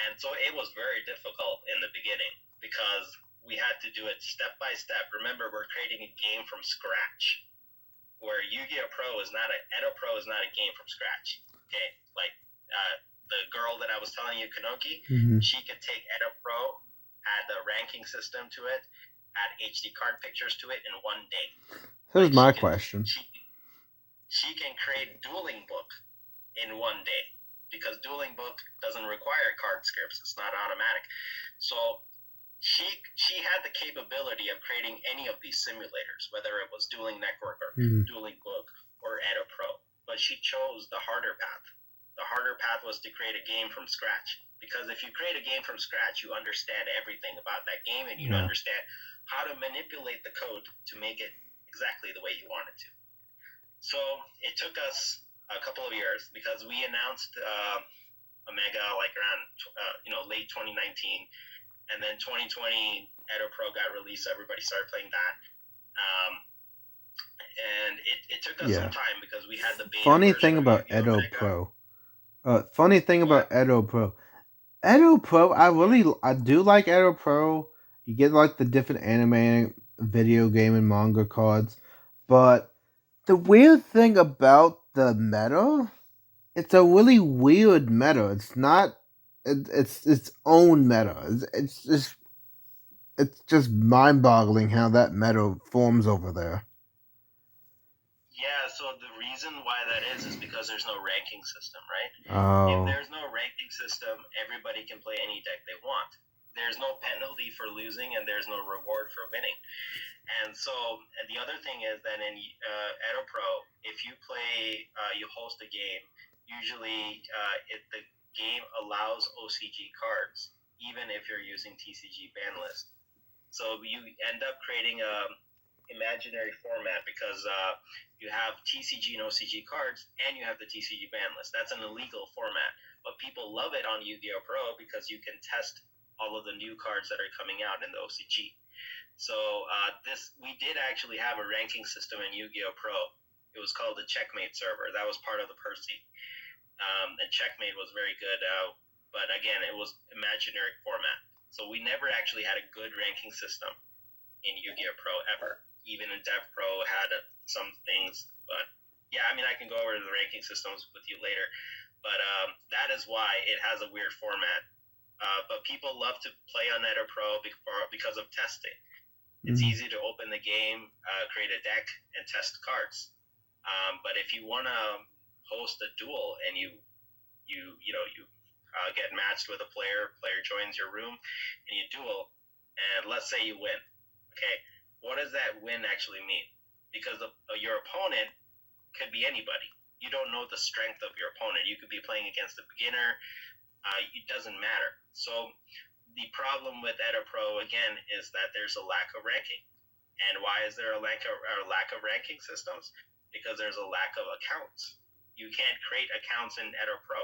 And so it was very difficult in the beginning because we had to do it step by step. Remember, we're creating a game from scratch, where Yu-Gi-Oh! Pro is not Edo Pro is not a game from scratch. Okay, like the girl that I was telling you, Konoki, she could take Edo Pro, add the ranking system to it, add HD card pictures to it in one day. Here's my question. She can create Dueling Book in one day because Dueling Book doesn't require card scripts. It's not automatic. So she had the capability of creating any of these simulators, whether it was Dueling Network or Dueling Book or Edo Pro. But she chose the harder path. The harder path was to create a game from scratch. Because if you create a game from scratch, you understand everything about that game and you understand how to manipulate the code to make it exactly the way you want it to. So it took us a couple of years because we announced Omega like around late 2019, and then 2020 Edo Pro got released. So everybody started playing that. And it took us some time because we had the beta Funny version thing about Edo Pro. Edo Pro, I do like Edo Pro. You get like the different anime, video game, and manga cards, but the weird thing about the meta, it's a really weird meta. It's not. It's its own meta. It's just mind-boggling how that meta forms over there. Yeah, so the reason why that is because there's no ranking system, right? If Oh, there's no ranking system, everybody can play any deck they want. There's no penalty for losing, and there's no reward for winning. And so the other thing is that in Edo Pro, if you play, you host a game, usually the game allows OCG cards, even if you're using TCG ban list. So you end up creating a imaginary format because you have TCG and OCG cards, and you have the TCG ban list. That's an illegal format, but people love it on Yu-Gi-Oh! Pro because you can test all of the new cards that are coming out in the OCG. So we did actually have a ranking system in Yu-Gi-Oh! Pro. It was called the Checkmate server. That was part of the Percy. And Checkmate was very good, but again, it was imaginary format. So we never actually had a good ranking system in Yu-Gi-Oh! Pro ever. Even in Dev Pro had some things, but yeah, I mean, I can go over the ranking systems with you later. But that is why it has a weird format. But people love to play on Edo Pro because of testing. It's easy to open the game, create a deck, and test cards. But if you want to host a duel and you get matched with a player joins your room, and you duel, and let's say you win. Okay, what does that win actually mean? Because your opponent could be anybody. You don't know the strength of your opponent. You could be playing against a beginner. It doesn't matter. So the problem with Edo Pro, again, is that there's a lack of ranking. And why is there a lack of ranking systems? Because there's a lack of accounts. You can't create accounts in Edo Pro.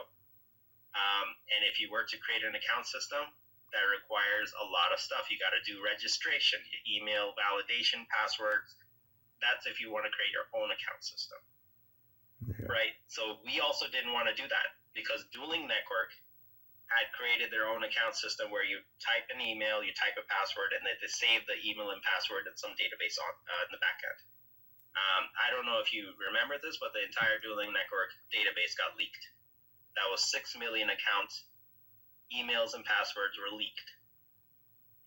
And if you were to create an account system, that requires a lot of stuff. You got to do registration, email, validation, passwords. That's if you want to create your own account system. Yeah. Right? So we also didn't want to do that because Dueling Network had created their own account system where you type an email, you type a password, and they save the email and password in some database in the back end. I don't know if you remember this, but the entire Dueling Network database got leaked. That was 6 million accounts. Emails and passwords were leaked.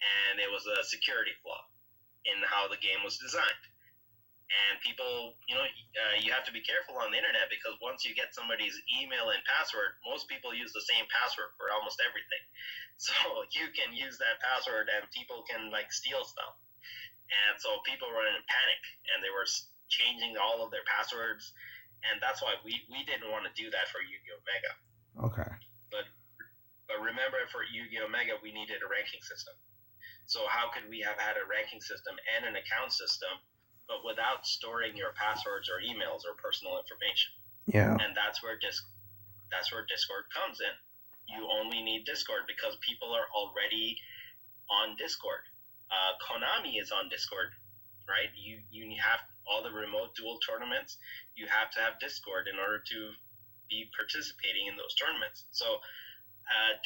And it was a security flaw in how the game was designed. And people, you have to be careful on the internet because once you get somebody's email and password, most people use the same password for almost everything. So you can use that password and people can steal stuff. And so people were in panic and they were changing all of their passwords. And that's why we didn't want to do that for Yu-Gi-Oh! Mega. Okay. But remember, for Yu-Gi-Oh! Mega, we needed a ranking system. So how could we have had a ranking system and an account system, but without storing your passwords or emails or personal information? Yeah. And that's where Discord comes in. You only need Discord because people are already on Discord. Konami is on Discord, right? You have all the remote duel tournaments. You have to have Discord in order to be participating in those tournaments. So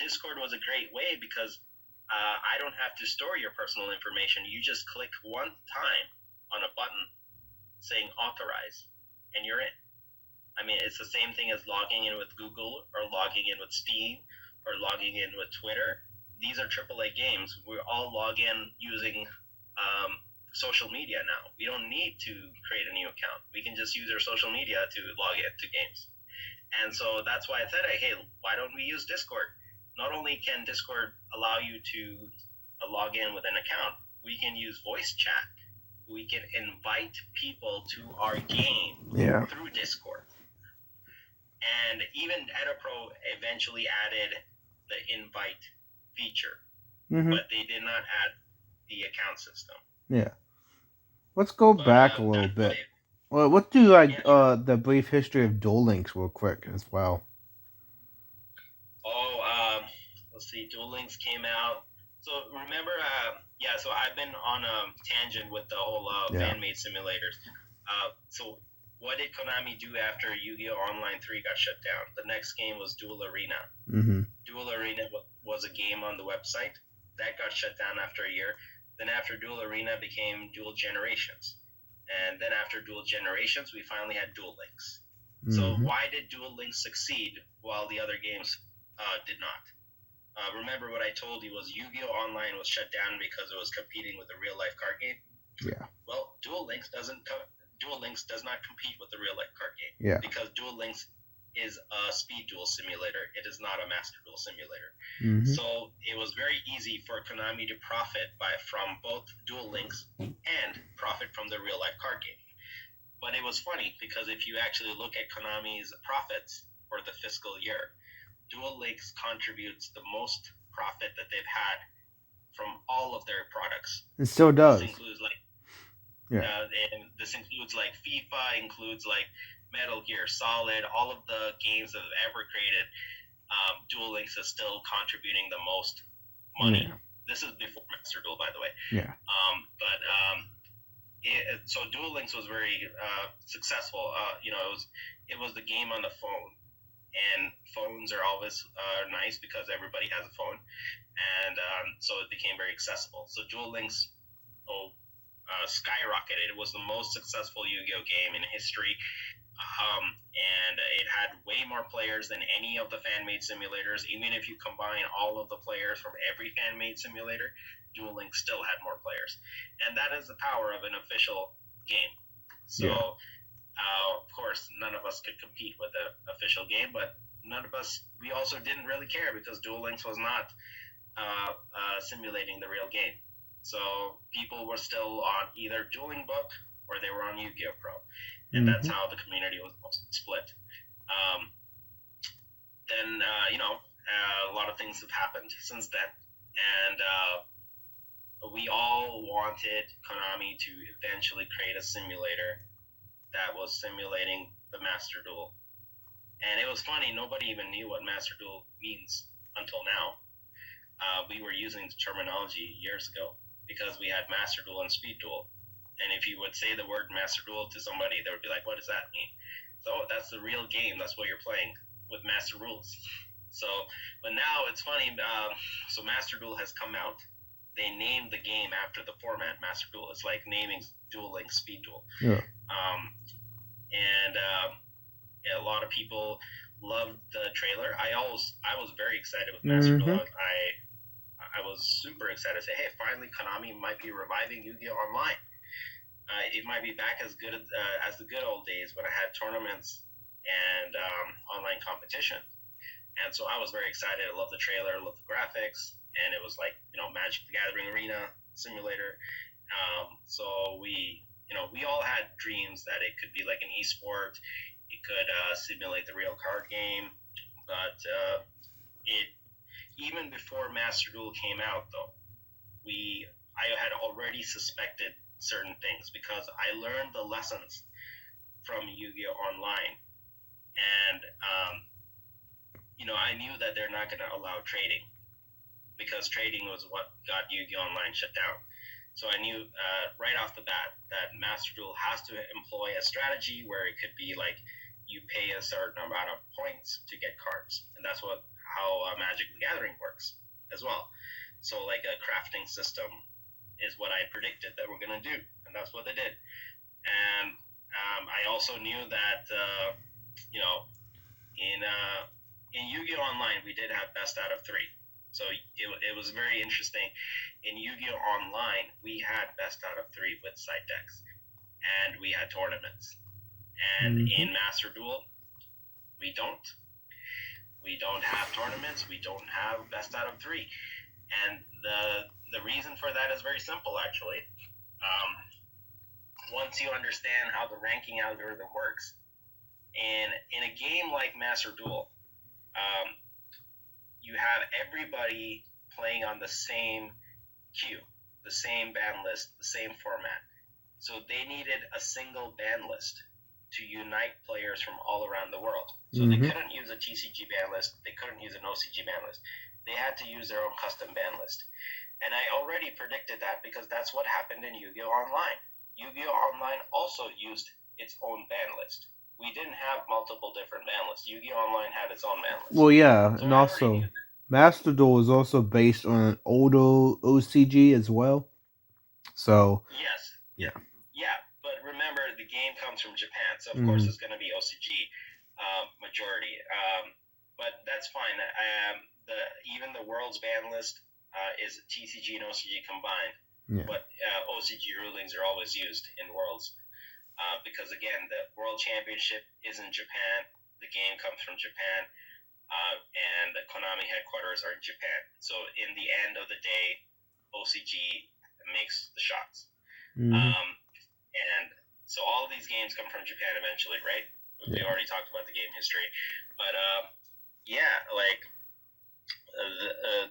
Discord was a great way because I don't have to store your personal information. You just click one time on a button saying authorize, and you're in. I mean, it's the same thing as logging in with Google or logging in with Steam or logging in with Twitter. These are AAA games. We all log in using social media now. We don't need to create a new account. We can just use our social media to log into games. And so that's why I said, hey, why don't we use Discord? Not only can Discord allow you to log in with an account, we can use voice chat. We can invite people to our game through Discord. And even Edo Pro eventually added the invite feature, but they did not add the account system. Yeah. Let's go back a little bit. Well, let's do the brief history of Duel Links real quick as well. Let's see. Duel Links came out. So remember, so I've been on a tangent with the whole fan-made simulators. So what did Konami do after Yu-Gi-Oh! Online 3 got shut down? The next game was Duel Arena. Mm-hmm. Duel Arena was was a game on the website. That got shut down after a year. Then after Duel Arena became Duel Generations. And then after Duel Generations, we finally had Duel Links. So why did Duel Links succeed while the other games did not? Remember what I told you was Yu-Gi-Oh! Online was shut down because it was competing with a real-life card game? Yeah. Well, Duel Links does not compete with the real-life card game. Yeah. Because Duel Links is a speed duel simulator. It is not a master duel simulator. So it was very easy for Konami to profit from both Duel Links and profit from the real-life card game. But it was funny because if you actually look at Konami's profits for the fiscal year, Duel Links contributes the most profit that they've had from all of their products. It still does. This includes like FIFA, includes like Metal Gear Solid, all of the games that have ever created. Duel Links is still contributing the most money. Yeah. This is before Master Duel, by the way. Yeah. So Duel Links was very successful. It was the game on the phone, and phones are always nice because everybody has a phone, and so it became very accessible. So Duel Links skyrocketed. It was the most successful Yu-Gi-Oh game in history, and it had way more players than any of the fan-made simulators. Even if you combine all of the players from every fan-made simulator, Duel Links still had more players, and that is the power of an official game. So, of course, none of us could compete with the official game, but we also didn't really care because Duel Links was not simulating the real game. So people were still on either Dueling Book or they were on Yu-Gi-Oh! Pro, and that's how the community was split. Then, a lot of things have happened since then, and we all wanted Konami to eventually create a simulator that was simulating the Master Duel. And it was funny, nobody even knew what Master Duel means until now. We were using the terminology years ago because we had Master Duel and Speed Duel. And if you would say the word Master Duel to somebody, they would be like, what does that mean? So that's the real game. That's what you're playing with Master Rules. So, but now it's funny. So Master Duel has come out. They named the game after the format Master Duel. It's like naming Duel Links Speed Duel. Yeah. A lot of people loved the trailer. I was very excited with Master Duel. I was super excited to say, hey, finally Konami might be reviving Yu-Gi-Oh! Online. It might be back as good as the good old days when I had tournaments and online competition. And so I was very excited. I loved the trailer, loved the graphics, and it was like, Magic the Gathering Arena simulator. So we all had dreams that it could be like an esport. It could simulate the real card game. But even before Master Duel came out, though, I had already suspected certain things because I learned the lessons from Yu-Gi-Oh! Online. And, I knew that they're not going to allow trading because trading was what got Yu-Gi-Oh! Online shut down. So I knew right off the bat that Master Duel has to employ a strategy where it could be like you pay a certain amount of points to get cards. And that's how Magic the Gathering works as well. So like a crafting system is what I predicted that we're going to do. And that's what they did. And I also knew that, in Yu-Gi-Oh! Online, we did have best out of 3. So it was very interesting. In Yu-Gi-Oh! Online, we had best out of 3 with side decks. And we had tournaments. And in Master Duel, we don't. We don't have tournaments. We don't have best out of 3. And the reason for that is very simple, actually. Once you understand how the ranking algorithm works, in a game like Master Duel, you have everybody playing on the same queue, the same ban list, the same format. So they needed a single ban list to unite players from all around the world. So they couldn't use a TCG ban list. They couldn't use an OCG ban list. They had to use their own custom ban list. And I already predicted that because that's what happened in Yu-Gi-Oh! Online. Yu-Gi-Oh! Online also used its own ban list. We didn't have multiple different ban lists. Yu-Gi-Oh! Online had its own ban list. Well, yeah, so and also Master Duel is also based on an older OCG as well. So Yes. yeah. Yeah, but remember, the game comes from Japan, so of course it's going to be OCG majority. But that's fine. Even the world's ban list is TCG and OCG combined. Yeah. But OCG rulings are always used in worlds because, again, the World Championship is in Japan. The game comes from Japan, and the Konami headquarters are in Japan. So in the end of the day, OCG makes the shots. And so all of these games come from Japan eventually, right? We already talked about the game history. But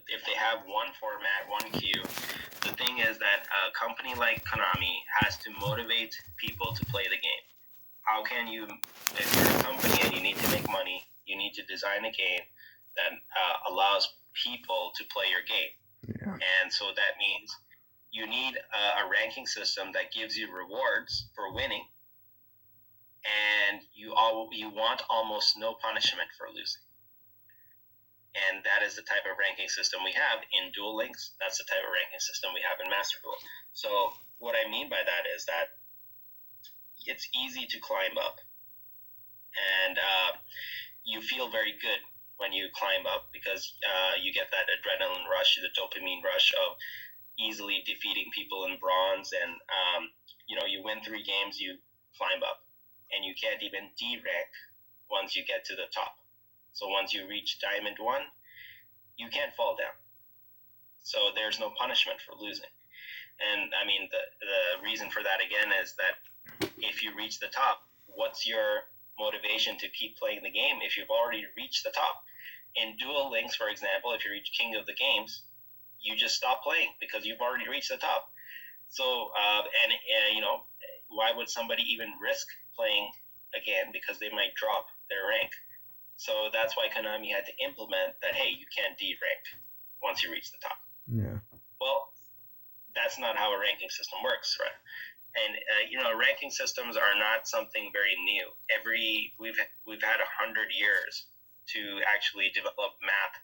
if they have one format, one queue, the thing is that a company like Konami has to motivate people to play the game. How can you, if you're a company and you need to make money, you need to design a game that allows people to play your game. Yeah. And so that means you need a ranking system that gives you rewards for winning, and you want almost no punishment for losing. And that is the type of ranking system we have in Duel Links. That's the type of ranking system we have in Master Duel. So what I mean by that is that it's easy to climb up, and you feel very good when you climb up because you get that adrenaline rush, the dopamine rush of easily defeating people in bronze, and you win 3 games, you climb up, and you can't even D-rank once you get to the top. So once you reach Diamond 1, you can't fall down. So there's no punishment for losing. And I mean, the reason for that again is that if you reach the top, what's your motivation to keep playing the game if you've already reached the top? In Duel Links, for example, if you reach King of the Games, you just stop playing because you've already reached the top. So, why would somebody even risk playing again because they might drop their rank? So that's why Konami had to implement that, hey, you can't D-rank once you reach the top. Yeah. Well, that's not how a ranking system works, right? And ranking systems are not something very new. We've had 100 years to actually develop math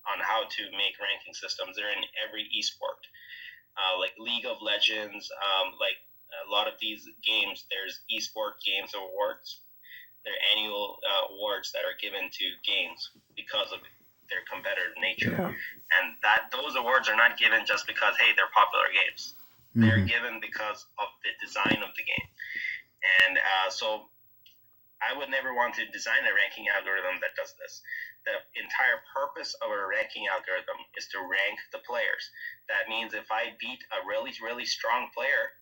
on how to make ranking systems. They're in every esport, like League of Legends, like a lot of these games. There's esport games awards. They're annual awards that are given to games because of their competitive nature. Yeah. And those awards are not given just because, hey, they're popular games. They're given because of the design of the game. And so I would never want to design a ranking algorithm that does this. The entire purpose of a ranking algorithm is to rank the players. That means if I beat a really, really strong player,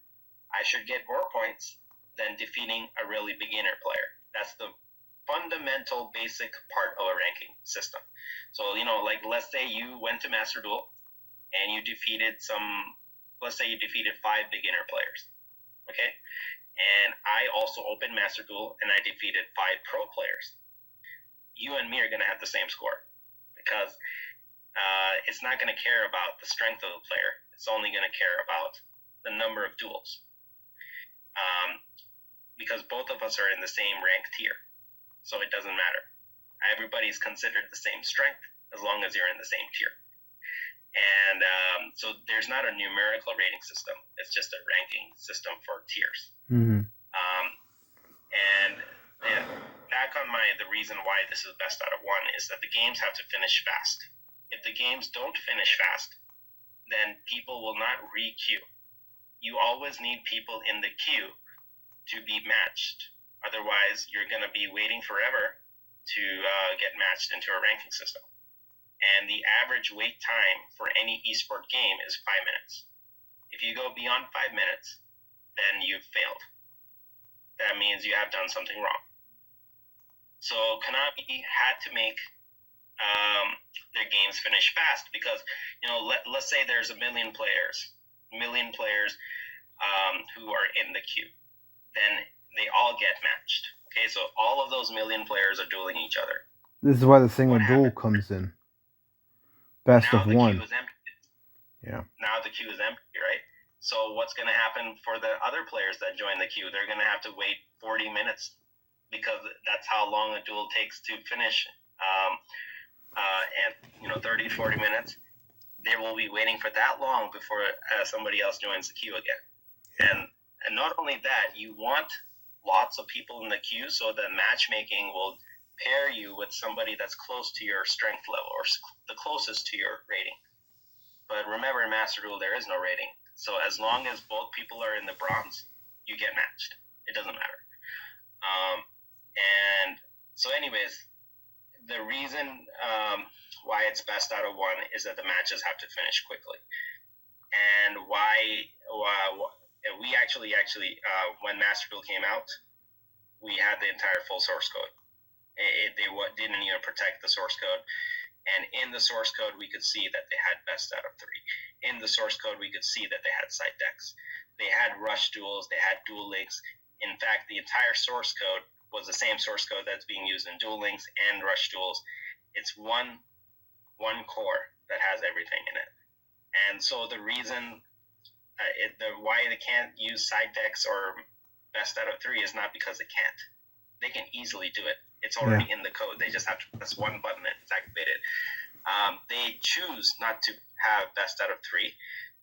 I should get more points than defeating a really beginner player. That's the fundamental basic part of a ranking system. So, like let's say you went to Master Duel and you defeated let's say you defeated 5 beginner players, okay? And I also opened Master Duel and I defeated 5 pro players. You and me are going to have the same score because it's not going to care about the strength of the player. It's only going to care about the number of duels. Because both of us are in the same rank tier. So it doesn't matter. Everybody's considered the same strength as long as you're in the same tier. And so there's not a numerical rating system. It's just a ranking system for tiers. Back on the reason why this is best out of 1 is that the games have to finish fast. If the games don't finish fast, then people will not re-queue. You always need people in the queue to be matched. Otherwise, you're going to be waiting forever to get matched into a ranking system. And the average wait time for any esport game is 5 minutes. If you go beyond 5 minutes, then you've failed. That means you have done something wrong. So Konami had to make their games finish fast because, let's say there's a million players who are in the queue. Then they all get matched. Okay, so all of those million players are dueling each other. This is why the single duel comes in. Best now of the 1. Queue is empty. Yeah. Now the queue is empty, right? So what's going to happen for the other players that join the queue? They're going to have to wait 40 minutes because that's how long a duel takes to finish and 30 to 40 minutes, they will be waiting for that long before somebody else joins the queue again. And not only that, you want lots of people in the queue, so the matchmaking will pair you with somebody that's close to your strength level or the closest to your rating. But remember, in Master Duel, there is no rating. So as long as both people are in the bronze, you get matched. It doesn't matter. And so anyways, the reason why it's best out of one is that the matches have to finish quickly. And why we actually when Master Duel came out, we had the entire full source code. They didn't even protect the source code. And in the source code, we could see that they had best out of 3. In the source code, we could see that they had side decks. They had rush duels. They had duel links. In fact, the entire source code was the same source code that's being used in duel links and rush duels. It's one core that has everything in it. And so the reason why they can't use side decks or best out of 3 is not because they can't. They can easily do it. It's already in the code. They just have to press one button and it's activated. They choose not to have best out of 3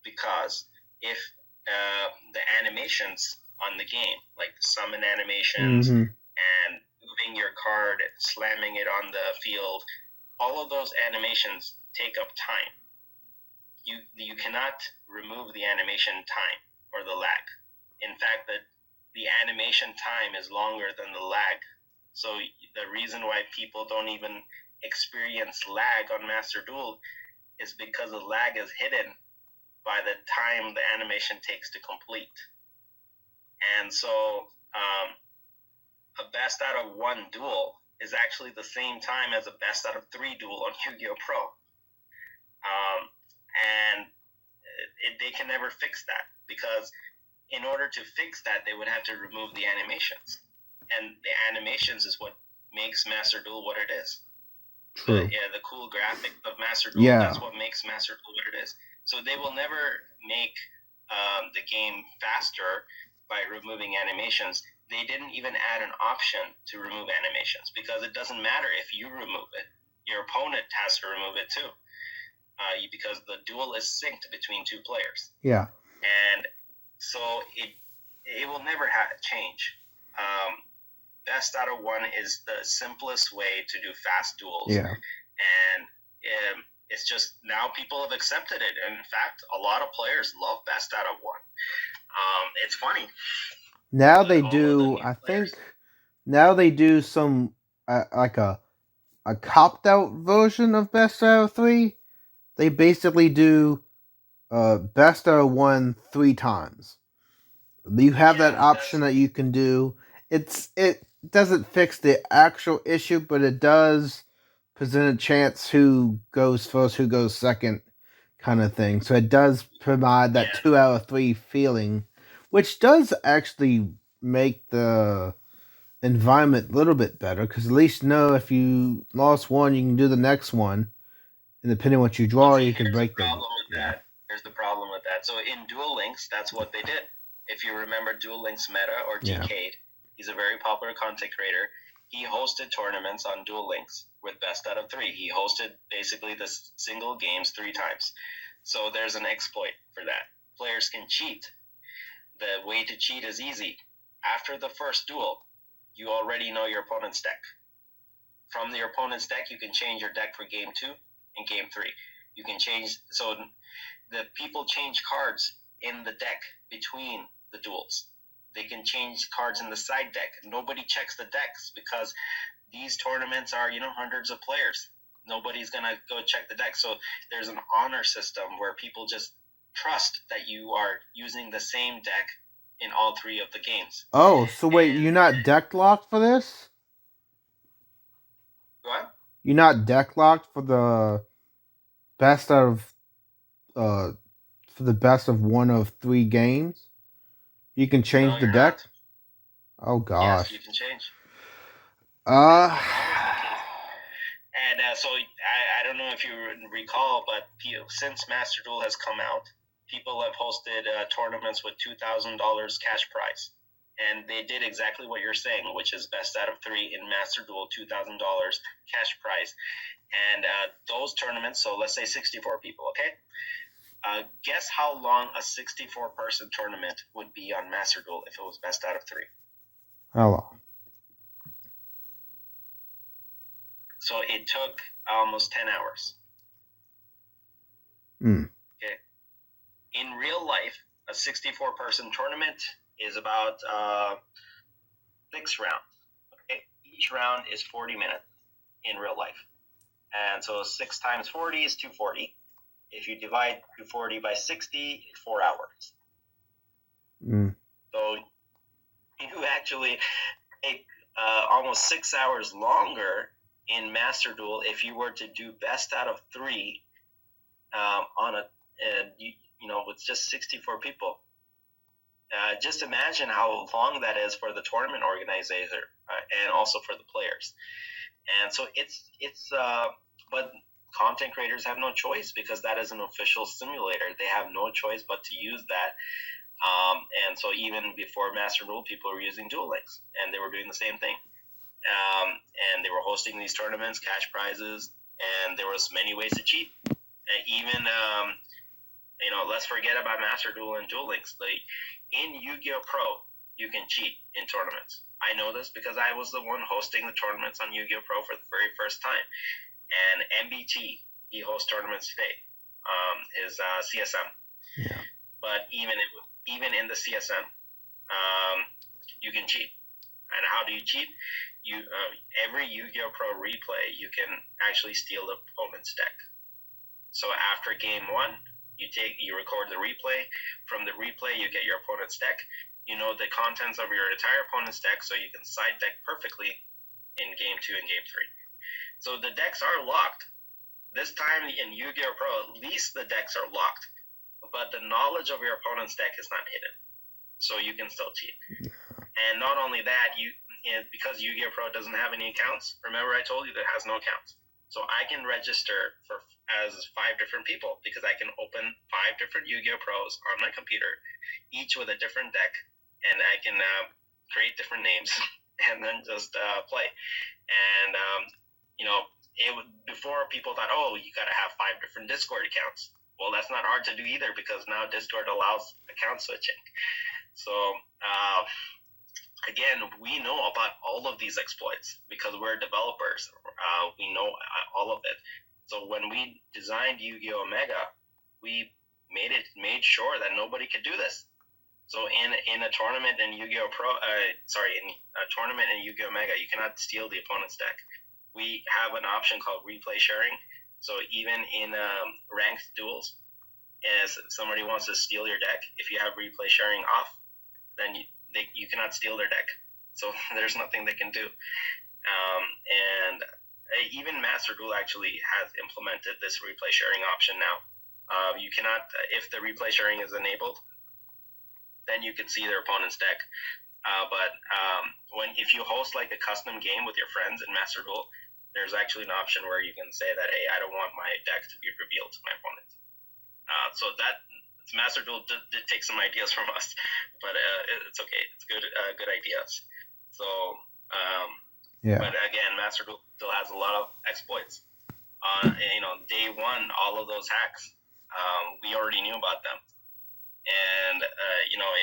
because if the animations on the game, like summon animations and moving your card, slamming it on the field, all of those animations take up time. You cannot remove the animation time or the lag. In fact, the animation time is longer than the lag. So the reason why people don't even experience lag on Master Duel is because the lag is hidden by the time the animation takes to complete. And so a best out of 1 duel is actually the same time as a best out of 3 duel on Yu-Gi-Oh! Pro. And they can never fix that because in order to fix that, they would have to remove the animations. And the animations is what makes Master Duel what it is. True. The cool graphic of Master Duel, that's what makes Master Duel what it is. So they will never make the game faster by removing animations. They didn't even add an option to remove animations because it doesn't matter if you remove it. Your opponent has to remove it too because the duel is synced between 2 players. Yeah. And so it will never change. Best out of 1 is the simplest way to do fast duels. Yeah. And it's just now people have accepted it. And in fact, a lot of players love best out of 1. It's funny. Now they do, I think, now they do some, like a copped out version of best out of 3. They basically do best out of 1 3 times. You have that option that you can do. It doesn't fix the actual issue, but it does present a chance who goes first, who goes second, kind of thing. So it does provide that 2 out of 3 feeling, which does actually make the environment a little bit better, because at least know if you lost one, you can do the next one, and depending on what you draw, you can break them. Here's the problem with that. So in Duel Links, that's what they did. If you remember Duel Links Meta or Decade, he's a very popular content creator. He hosted tournaments on Duel Links with best out of 3. He hosted basically the single games 3 times. So there's an exploit for that. Players can cheat. The way to cheat is easy. After the first duel, you already know your opponent's deck. From your opponent's deck, you can change your deck for game 2 and game 3. You can change, so the people change cards in the deck between the duels. They can change cards in the side deck. Nobody checks the decks because these tournaments are, hundreds of players. Nobody's going to go check the deck. So there's an honor system where people just trust that you are using the same deck in all 3 of the games. Oh, so wait, you're not deck locked for this? What? You're not deck locked for the best out of for the best of 1 of 3 games? You can change the deck? Not. Oh gosh. Yes, you can change. And so I don't know if you recall, but since Master Duel has come out, people have hosted tournaments with $2,000 cash prize. And they did exactly what you're saying, which is best out of 3 in Master Duel, $2,000 cash prize. And those tournaments, so let's say 64 people, okay? Guess how long a 64-person tournament would be on Master Duel if it was best out of 3? How long? So it took almost 10 hours. Okay. In real life, a 64-person tournament is about 6 rounds. Okay. Each round is 40 minutes in real life. And so 6 times 40 is 240. If you divide 240 by 60, it's 4 hours. So you actually take almost 6 hours longer in Master Duel if you were to do best out of 3 on a with just 64 people. Just imagine how long that is for the tournament organizer and also for the players. And so it's but content creators have no choice because that is an official simulator. They have no choice but to use that. And so even before Master Duel, people were using Duel Links, and they were doing the same thing. And they were hosting these tournaments, cash prizes, and there was many ways to cheat. Even let's forget about Master Duel and Duel Links. In Yu-Gi-Oh! Pro, you can cheat in tournaments. I know this because I was the one hosting the tournaments on Yu-Gi-Oh! Pro for the very first time. And MBT, he hosts tournaments today, his CSM. Yeah. But even in the CSM, you can cheat. And how do you cheat? Every Yu-Gi-Oh! Pro replay, you can actually steal the opponent's deck. So after game 1, you record the replay. From the replay, you get your opponent's deck. You know the contents of your entire opponent's deck, so you can side deck perfectly in game 2 and game 3. So the decks are locked. This time in Yu-Gi-Oh! Pro, at least the decks are locked, but the knowledge of your opponent's deck is not hidden, so you can still cheat. And not only that, because Yu-Gi-Oh! Pro doesn't have any accounts. Remember I told you that it has no accounts. So I can register as 5 different people because I can open 5 different Yu-Gi-Oh! Pros on my computer, each with a different deck, and I can create different names and then just play. And before people thought, oh, you got to have 5 different Discord accounts. Well, that's not hard to do either because now Discord allows account switching. So again, we know about all of these exploits because we're developers. We know all of it. So when we designed Yu-Gi-Oh! Mega, we made sure that nobody could do this. So in a tournament in Yu-Gi-Oh! In a tournament in Yu-Gi-Oh! Mega, you cannot steal the opponent's deck. We have an option called replay sharing. So even in ranked duels, if somebody wants to steal your deck, if you have replay sharing off, then you cannot steal their deck. So there's nothing they can do. And even Master Duel actually has implemented this replay sharing option now. You cannot, if the replay sharing is enabled, then you can see their opponent's deck. But if you host like a custom game with your friends in Master Duel, there's actually an option where you can say that, hey, I don't want my deck to be revealed to my opponent. So that Master Duel did take some ideas from us, but it's okay. It's good ideas. So, yeah. But again, Master Duel still has a lot of exploits. Day 1, all of those hacks, we already knew about them. And,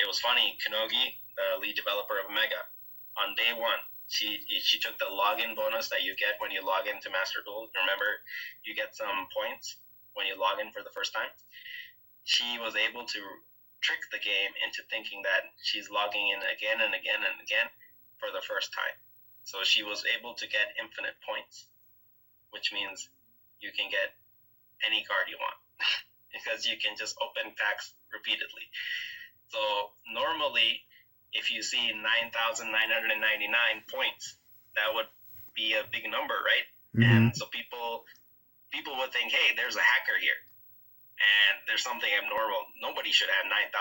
it was funny. Kanogi, the lead developer of Mega, on day 1, she took the login bonus that you get when you log into Master Duel. Remember, you get some points when you log in for the first time. She was able to trick the game into thinking that she's logging in again and again and again for the first time. So she was able to get infinite points, which means you can get any card you want because you can just open packs repeatedly. So normally, if you see 9,999 points, that would be a big number, right? And so people would think, hey, there's a hacker here. And there's something abnormal. Nobody should have 9,999.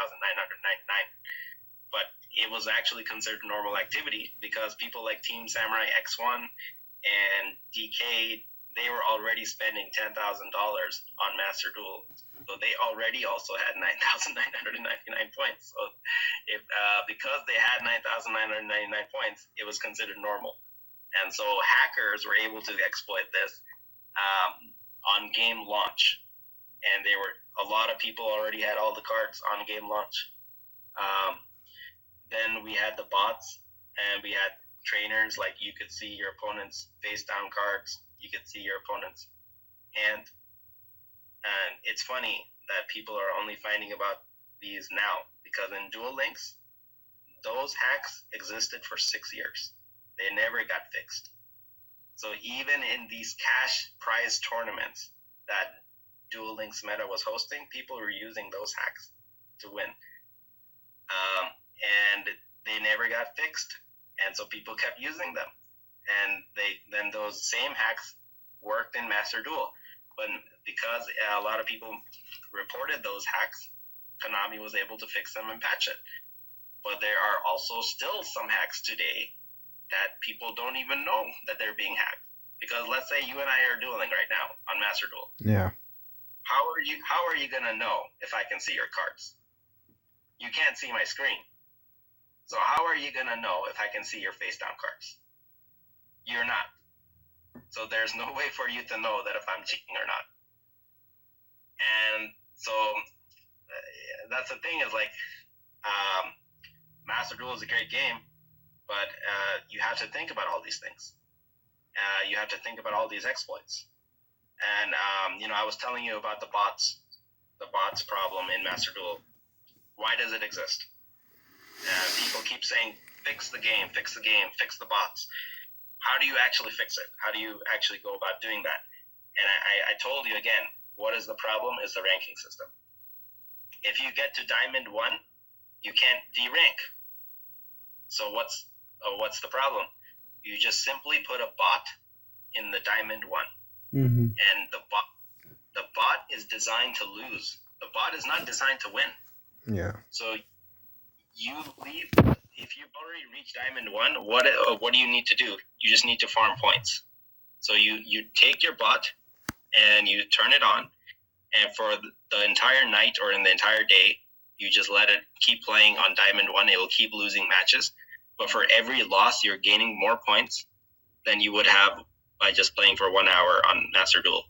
But it was actually considered normal activity because people like Team Samurai X1 and DK they were already spending $10,000 on Master Duel. So they already also had 9,999 points. So if because they had 9,999 points, it was considered normal. And so hackers were able to exploit this on game launch. And a lot of people already had all the cards on game launch. Then we had the bots, and we had trainers, like you could see your opponent's face down cards, you could see your opponent's hand. And it's funny that people are only finding about these now, because in Duel Links, those hacks existed for 6 years. They never got fixed. So even in these cash prize tournaments that Duel Links Meta was hosting, people were using those hacks to win. And they never got fixed. And so people kept using them. And then those same hacks worked in Master Duel. But because a lot of people reported those hacks, Konami was able to fix them and patch it. But there are also still some hacks today that people don't even know that they're being hacked. Because let's say you and I are dueling right now on Master Duel. Yeah. How are you gonna know if I can see your cards? You can't see my screen. So how are you gonna know if I can see your face down cards? You're not. So there's no way for you to know that if I'm cheating or not. And so that's the thing, is like Master Duel is a great game, but you have to think about all these things. You have to think about all these exploits. And I was telling you about the bots problem in Master Duel. Why does it exist? People keep saying, fix the game, fix the bots. How do you actually fix it? How do you actually go about doing that? And I told you again, what is the problem is the ranking system. If you get to Diamond 1, you can't derank. So what's the problem? You just simply put a bot in the Diamond 1. Mm-hmm. And the bot is designed to lose. The bot is not designed to win. Yeah. So you leave, if you've already reached Diamond 1, what do you need to do? You just need to farm points. So you take your bot and you turn it on, and for the entire night or in the entire day, you just let it keep playing on Diamond 1. It will keep losing matches. But for every loss, you're gaining more points than you would have by just playing for 1 hour on Master Duel.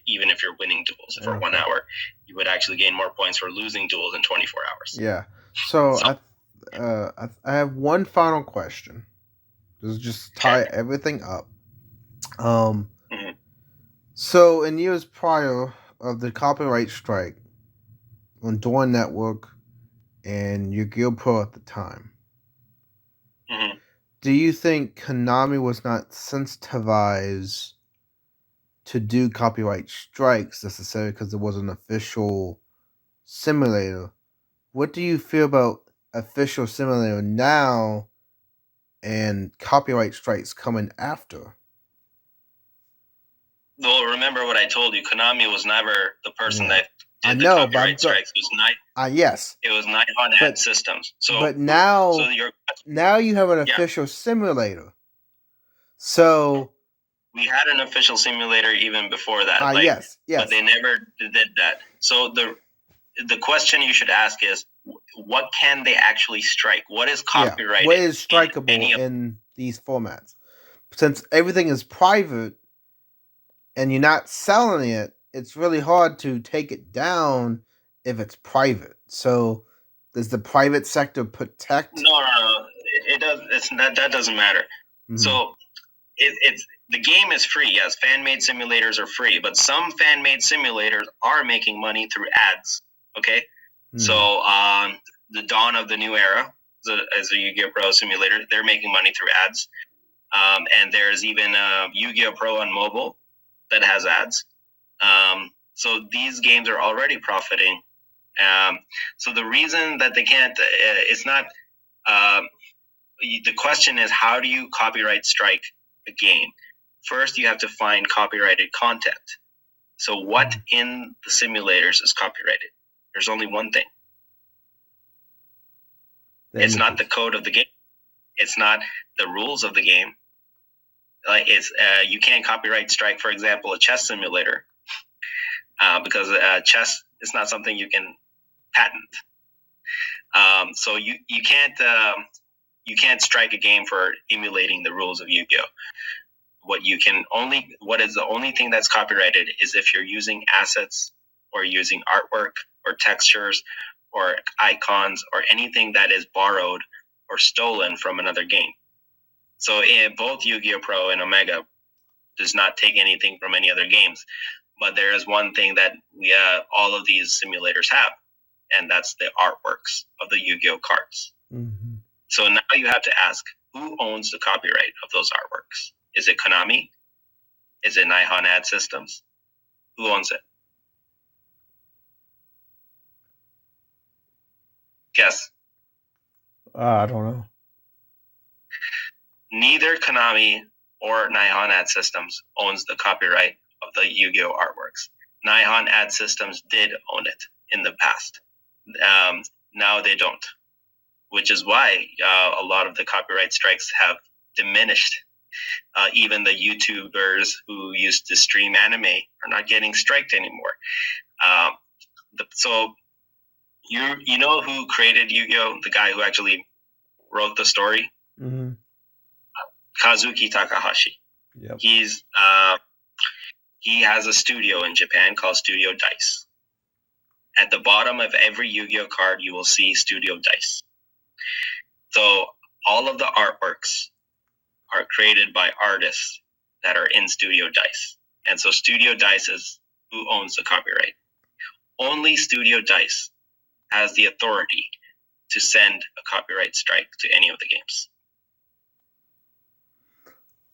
Even if you're winning duels for 1 hour, you would actually gain more points for losing duels in 24 hours. Yeah. So I have one final question. This is just tie everything up. So in years prior of the copyright strike on Dawn Network and Yugioh Pro at the time, do you think Konami was not sensitized to do copyright strikes necessarily because it was an official simulator? What do you feel about official simulator now and copyright strikes coming after? Well, remember what I told you. Konami was never the person that did the copyright strikes. It was yes. It was Nihon Ad Systems. But now you have an official simulator. So we had an official simulator even before that. Yes. But they never did that. So the question you should ask is, what can they actually strike? What is copyrighted? What is strikeable in these formats? Since everything is private and you're not selling it, it's really hard to take it down if it's private. So does the private sector protect? No. It does. That doesn't matter. Mm-hmm. So it's the game is free. Yes, fan-made simulators are free, but some fan-made simulators are making money through ads. Okay, so the dawn of the new era as a Yu-Gi-Oh! Pro simulator, they're making money through ads, and there's even a Yu-Gi-Oh! Pro on mobile that has ads. So these games are already profiting. So the reason that they can't, it's not. The question is, how do you copyright strike a game? First, you have to find copyrighted content. So what in the simulators is copyrighted? There's only one thing. It's not the code of the game. It's not the rules of the game. like it's you can't copyright strike, for example, a chess simulator, because chess is not something you can patent. So you can't strike a game for emulating the rules of Yu-Gi-Oh. What is the only thing that's copyrighted is if you're using assets or using artwork or textures or icons or anything that is borrowed or stolen from another game. So in both Yu-Gi-Oh! Pro and Omega does not take anything from any other games, but there is one thing that we all of these simulators have, and that's the artworks of the Yu-Gi-Oh! Cards. Mm-hmm. So now you have to ask, who owns the copyright of those artworks? Is it Konami? Is it Nihon Ad Systems? Who owns it? Guess. I don't know. Neither Konami or Nihon Ad Systems owns the copyright of the Yu-Gi-Oh! Artworks. Nihon Ad Systems did own it in the past. Now they don't, which is why a lot of the copyright strikes have diminished. Even the YouTubers who used to stream anime are not getting striked anymore. So you know who created Yu-Gi-Oh? The guy who actually wrote the story? Mm-hmm. Kazuki Takahashi. Yep. He has a studio in Japan called Studio Dice. At the bottom of every Yu-Gi-Oh card, you will see Studio Dice. So all of the artworks are created by artists that are in Studio Dice. And so Studio Dice is who owns the copyright. Only Studio Dice has the authority to send a copyright strike to any of the games.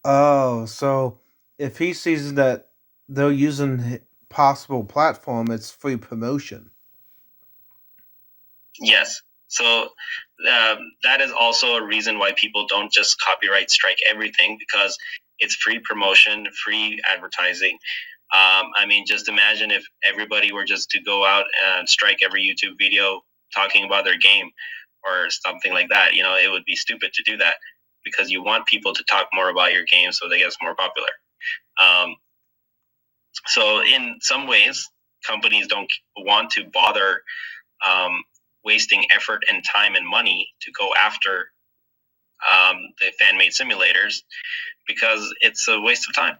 Oh, so if he sees that they're using possible platform, it's free promotion. Yes. So that is also a reason why people don't just copyright strike everything, because it's free promotion, free advertising. I mean, just imagine if everybody were just to go out and strike every YouTube video talking about their game or something like that. You know, it would be stupid to do that, because you want people to talk more about your game so they get more popular. So in some ways, companies don't want to bother wasting effort and time and money to go after the fan-made simulators, because it's a waste of time.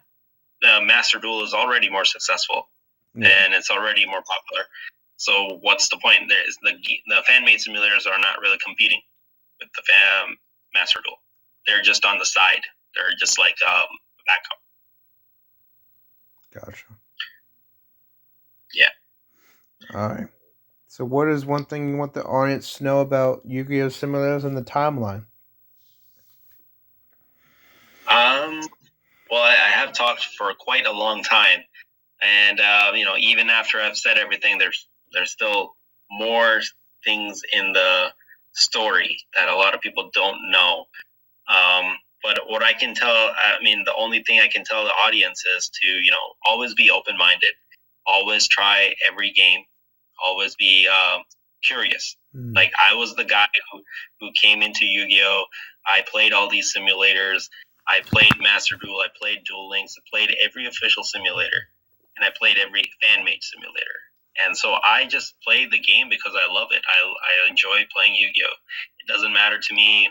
Master Duel is already more successful, and it's already more popular. So what's the point? There's the fan-made simulators are not really competing with the Master Duel. They're just on the side. They're just like backup. Gotcha. Yeah. All right. So what is one thing you want the audience to know about Yu-Gi-Oh! Simulators and the timeline? Well, I have talked for quite a long time, and even after I've said everything, there's still more things in the story that a lot of people don't know. But what I can tell, the only thing I can tell the audience is to, always be open-minded, always try every game, always be curious. Like, I was the guy who came into Yu-Gi-Oh! I played all these simulators. I played Master Duel. I played Duel Links. I played every official simulator, and I played every fan-made simulator. And so I just played the game because I love it. I enjoy playing Yu-Gi-Oh! It doesn't matter to me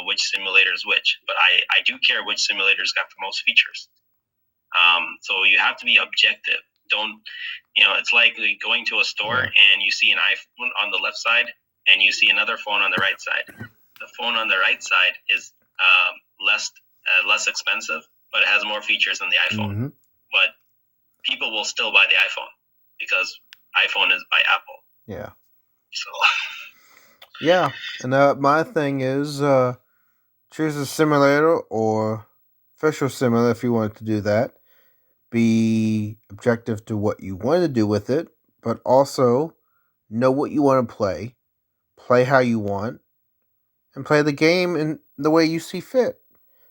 which simulator is which, but I do care which simulators got the most features. So you have to be objective. Don't, it's like going to a store and you see an iPhone on the left side and you see another phone on the right side. The phone on the right side is less expensive, but it has more features than the iPhone. Mm-hmm. But people will still buy the iPhone because iPhone is by Apple. Yeah. So. Yeah, and my thing is choose a simulator or official simulator if you wanted to do that. Be objective to what you want to do with it, but also know what you want to play how you want, and play the game in the way you see fit.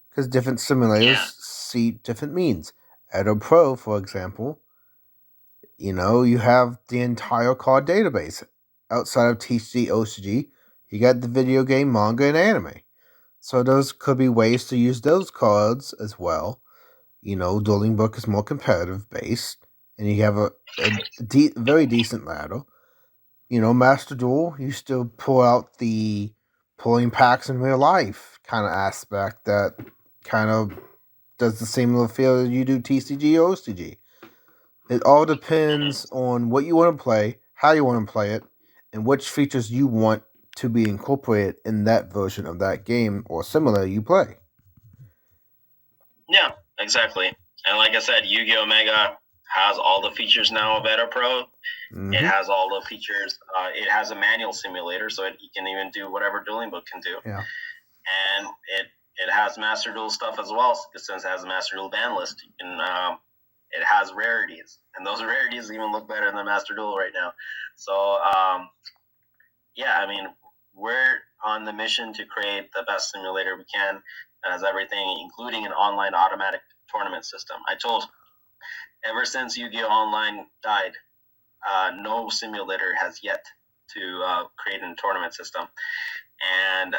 Because different simulators see different means. At a Pro, for example, you have the entire card database. Outside of TCG, OCG, you got the video game, manga, and anime. So those could be ways to use those cards as well. Dueling Book is more competitive based, and you have a very decent ladder. Master Duel, you still pull out the pulling packs in real life kind of aspect that kind of does the same little feel as you do TCG or OCG. It all depends on what you want to play, how you want to play it, and which features you want to be incorporated in that version of that game or similar you play. Yeah, exactly. And like I said, Yu-Gi-Oh! Mega has all the features now of Etta Pro. Mm-hmm. It has all the features. It has a manual simulator, so you can even do whatever Dueling Book can do. Yeah. And it has Master Duel stuff as well, since it has a Master Duel ban list. You can it has rarities, and those rarities even look better than Master Duel right now. So, yeah, I mean, we're on the mission to create the best simulator we can that has everything, including an online automatic tournament system. I told, ever since Yu-Gi-Oh! Online died, no simulator has yet to create a tournament system. And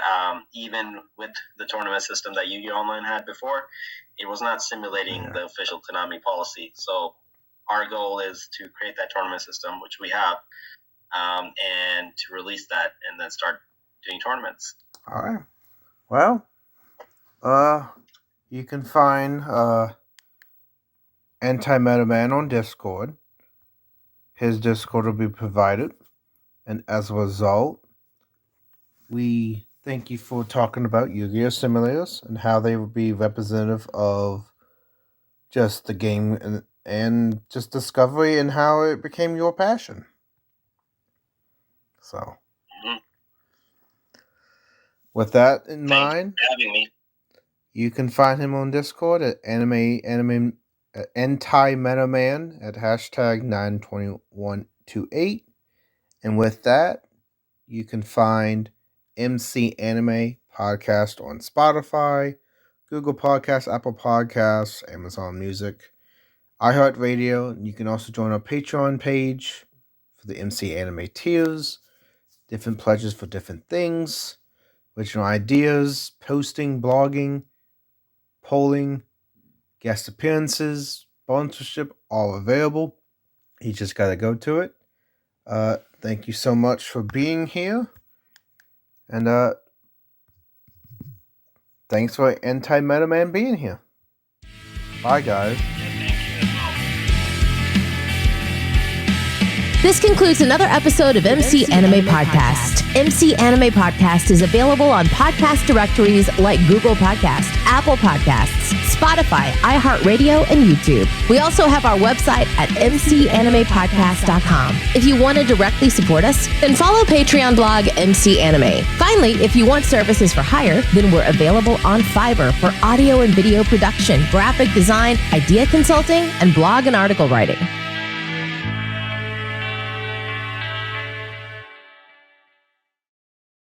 even with the tournament system that Yu-Gi-Oh! Online had before, it was not simulating the official Konami policy. So our goal is to create that tournament system, which we have, and to release that and then start doing tournaments. All right. Well, you can find Anti-Meta Man on Discord. His Discord will be provided. And as a result, we thank you for talking about Yu-Gi-Oh! Simulators and how they would be representative of just the game and just discovery and how it became your passion. So, with that in mind, for having me. You can find him on Discord at anti-metaman at hashtag 92128. And with that, you can find MC Anime Podcast on Spotify, Google Podcasts, Apple Podcasts, Amazon Music, iHeartRadio. You can also join our Patreon page for the MC Anime tiers, different pledges for different things, original ideas, posting, blogging, polling, guest appearances, sponsorship, all available. You just got to go to it. Thank you so much for being here. And thanks for Anti-Meta Man being here. Bye, guys. This concludes another episode of MC Anime Podcast. MC Anime Podcast is available on podcast directories like Google Podcasts, Apple Podcasts, Spotify, iHeartRadio, and YouTube. We also have our website at mcanimepodcast.com. If you want to directly support us, then follow Patreon blog MC Anime. Finally, if you want services for hire, then we're available on Fiverr for audio and video production, graphic design, idea consulting, and blog and article writing.